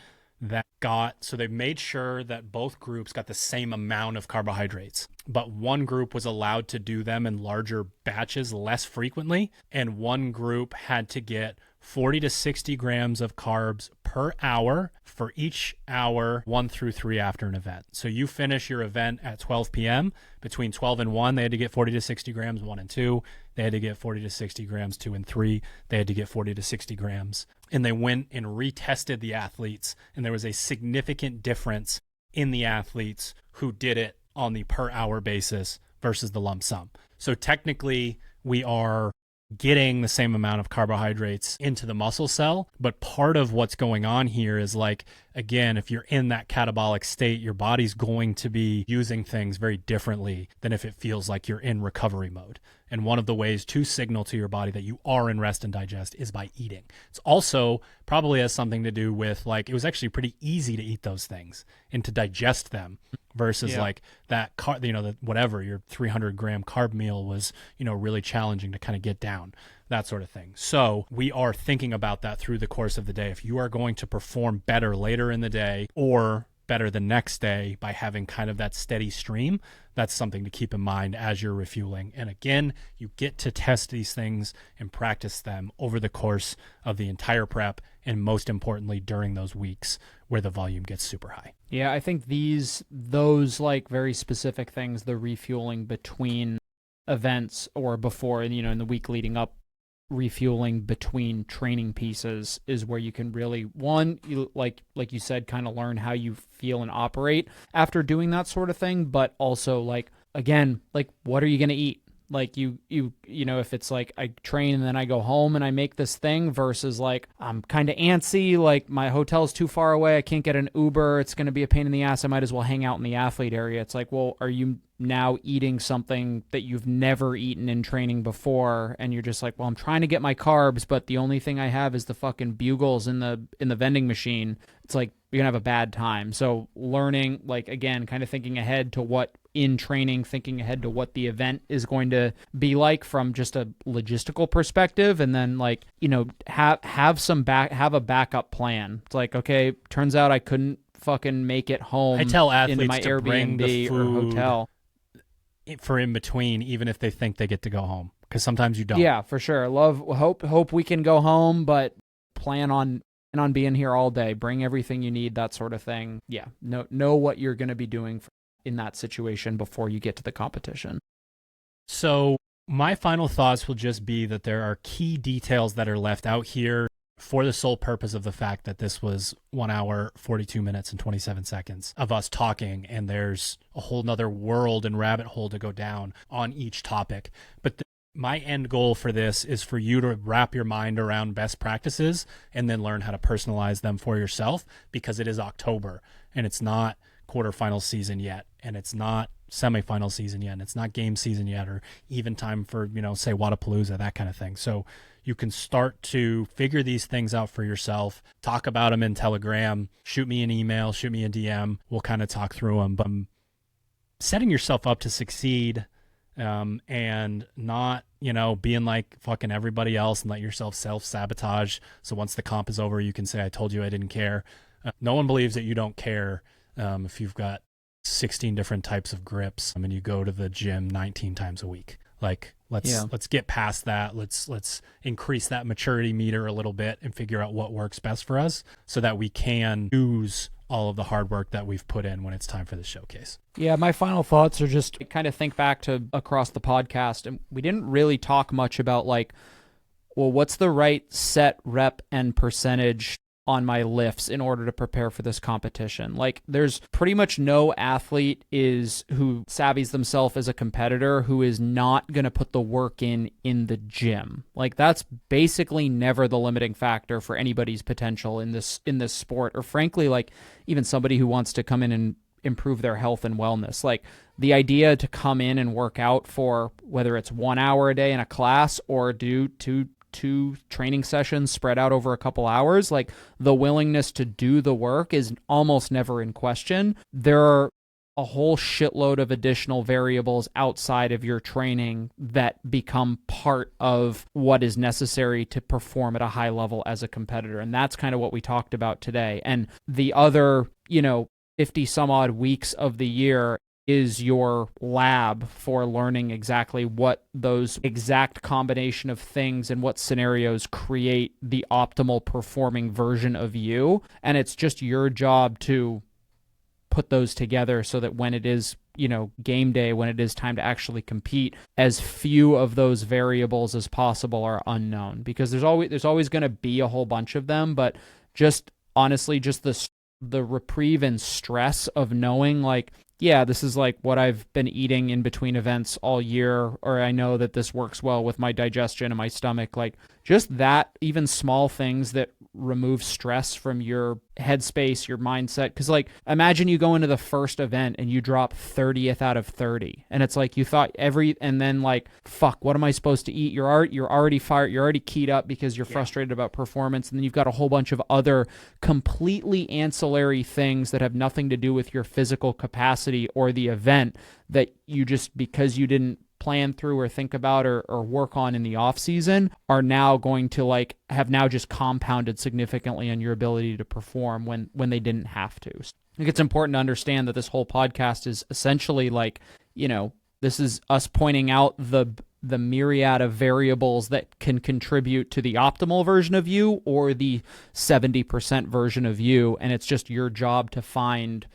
so they made sure that both groups got the same amount of carbohydrates, but one group was allowed to do them in larger batches less frequently, and one group had to get 40 to 60 grams of carbs per hour for each hour 1 through 3 after an event. So you finish your event at 12 p.m. Between 12 and 1, they had to get 40 to 60 grams, 1 and 2. They had to get 40 to 60 grams, 2 and 3. They had to get 40 to 60 grams. And they went and retested the athletes, and there was a significant difference in the athletes who did it on the per hour basis versus the lump sum. So technically, we are getting the same amount of carbohydrates into the muscle cell, but part of what's going on here is like, again, if you're in that catabolic state, your body's going to be using things very differently than if it feels like you're in recovery mode. And one of the ways to signal to your body that you are in rest and digest is by eating. It's also probably has something to do with, like, it was actually pretty easy to eat those things and to digest them versus like that whatever your 300 gram carb meal was, really challenging to kind of get down, that sort of thing. So we are thinking about that through the course of the day. If you are going to perform better later in the day or better the next day by having kind of that steady stream, that's something to keep in mind as you're refueling. And again, you get to test these things and practice them over the course of the entire prep, and most importantly during those weeks where the volume gets super high. Yeah, I think those like very specific things, the refueling between events or before, in the week leading up, refueling between training pieces is where you can really, like you said, kind of learn how you feel and operate after doing that sort of thing. But also, like, again, like, what are you going to eat? Like you if it's like I train and then I go home and I make this thing versus like I'm kind of antsy, like my hotel's too far away, I can't get an Uber, it's going to be a pain in the ass, I might as well hang out in the athlete area. It's like, well, are you now eating something that you've never eaten in training before, and you're just like, well, I'm trying to get my carbs, but the only thing I have is the fucking bugles in the vending machine. It's like you're gonna have a bad time. So learning, like, again, kind of thinking ahead to what in training, thinking ahead to what the event is going to be like from just a logistical perspective, and then like, have a backup plan. It's like, okay, turns out I couldn't fucking make it home. I tell athletes into my to Airbnb bring the food or hotel for in between, even if they think they get to go home, because sometimes you don't. Yeah, for sure. Hope we can go home, but plan on being here all day. Bring everything you need, that sort of thing. Yeah, know what you're going to be doing in that situation before you get to the competition. So my final thoughts will just be that there are key details that are left out here for the sole purpose of the fact that this was 1 hour, 42 minutes, and 27 seconds of us talking, and there's a whole nother world and rabbit hole to go down on each topic. But my end goal for this is for you to wrap your mind around best practices and then learn how to personalize them for yourself, because it is October, and it's not quarterfinal season yet, and it's not semifinal season yet, and it's not game season yet, or even time for, say, Wadapalooza, that kind of thing. So you can start to figure these things out for yourself, talk about them in Telegram, shoot me an email, shoot me a DM. We'll kind of talk through them. But setting yourself up to succeed, and not, being like fucking everybody else and let yourself self-sabotage. So once the comp is over, you can say, I told you I didn't care. No one believes that you don't care if you've got 16 different types of grips and you go to the gym 19 times a week. Like, let's get past that. Let's increase that maturity meter a little bit and figure out what works best for us so that we can use all of the hard work that we've put in when it's time for the showcase. Yeah, my final thoughts are just kind of think back to across the podcast, and we didn't really talk much about like, well, what's the right set, rep, and percentage on my lifts in order to prepare for this competition. Like, there's pretty much no athlete who savvies themselves as a competitor who is not going to put the work in the gym. Like, that's basically never the limiting factor for anybody's potential in this sport, or frankly, like, even somebody who wants to come in and improve their health and wellness. Like, the idea to come in and work out for whether it's 1 hour a day in a class or do two training sessions spread out over a couple hours, like, the willingness to do the work is almost never in question. There are a whole shitload of additional variables outside of your training that become part of what is necessary to perform at a high level as a competitor. And that's kind of what we talked about today. And the other, 50 some odd weeks of the year is your lab for learning exactly what those exact combination of things and what scenarios create the optimal performing version of you. And it's just your job to put those together so that when it is, game day, when it is time to actually compete, as few of those variables as possible are unknown, because there's always going to be a whole bunch of them. But just honestly, just the reprieve and stress of knowing, like, yeah, this is like what I've been eating in between events all year, or I know that this works well with my digestion and my stomach. Like, just that, even small things that remove stress from your headspace, your mindset. Because, like, imagine you go into the first event and you drop 30th out of 30. And it's like you thought and then, like, fuck, what am I supposed to eat? You're already fired. You're already keyed up because you're frustrated about performance. And then you've got a whole bunch of other completely ancillary things that have nothing to do with your physical capacity or the event that you just, because you didn't plan through or think about or work on in the off season, are now going to, like, have now just compounded significantly on your ability to perform when they didn't have to. I think it's important to understand that this whole podcast is essentially like, you know, this is us pointing out the myriad of variables that can contribute to the optimal version of you or the 70% version of you, and it's just your job to find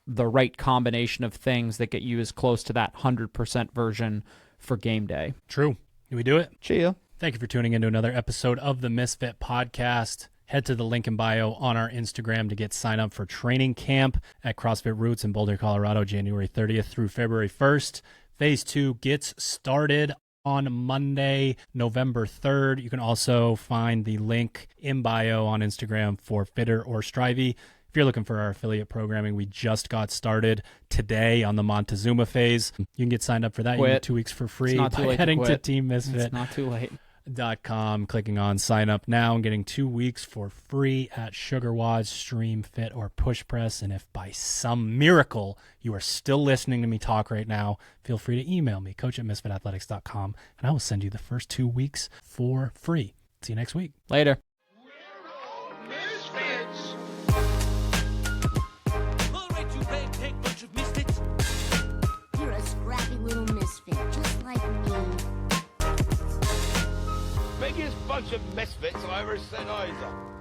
the right combination of things that get you as close to that 100% version for game day. True. Did we do it? Cheer. Thank you for tuning into another episode of the Misfit Podcast. Head to the link in bio on our Instagram to get signed up for training camp at CrossFit Roots in Boulder, Colorado, January 30th through February 1st. Phase 2 gets started on Monday, November 3rd. You can also find the link in bio on Instagram for Fitter or Strivey. If you're looking for our affiliate programming, we just got started today on the Montezuma phase. You can get signed up for that. You get 2 weeks for free by heading to teammisfit.com, clicking on sign up now, and getting 2 weeks for free at Sugar WOD, Stream Fit, or Push Press. And if by some miracle you are still listening to me talk right now, feel free to email me, coach@misfitathletics.com, and I will send you the first 2 weeks for free. See you next week. Later. You're a scrappy little misfit, just like me. Biggest bunch of misfits I ever set eyes on.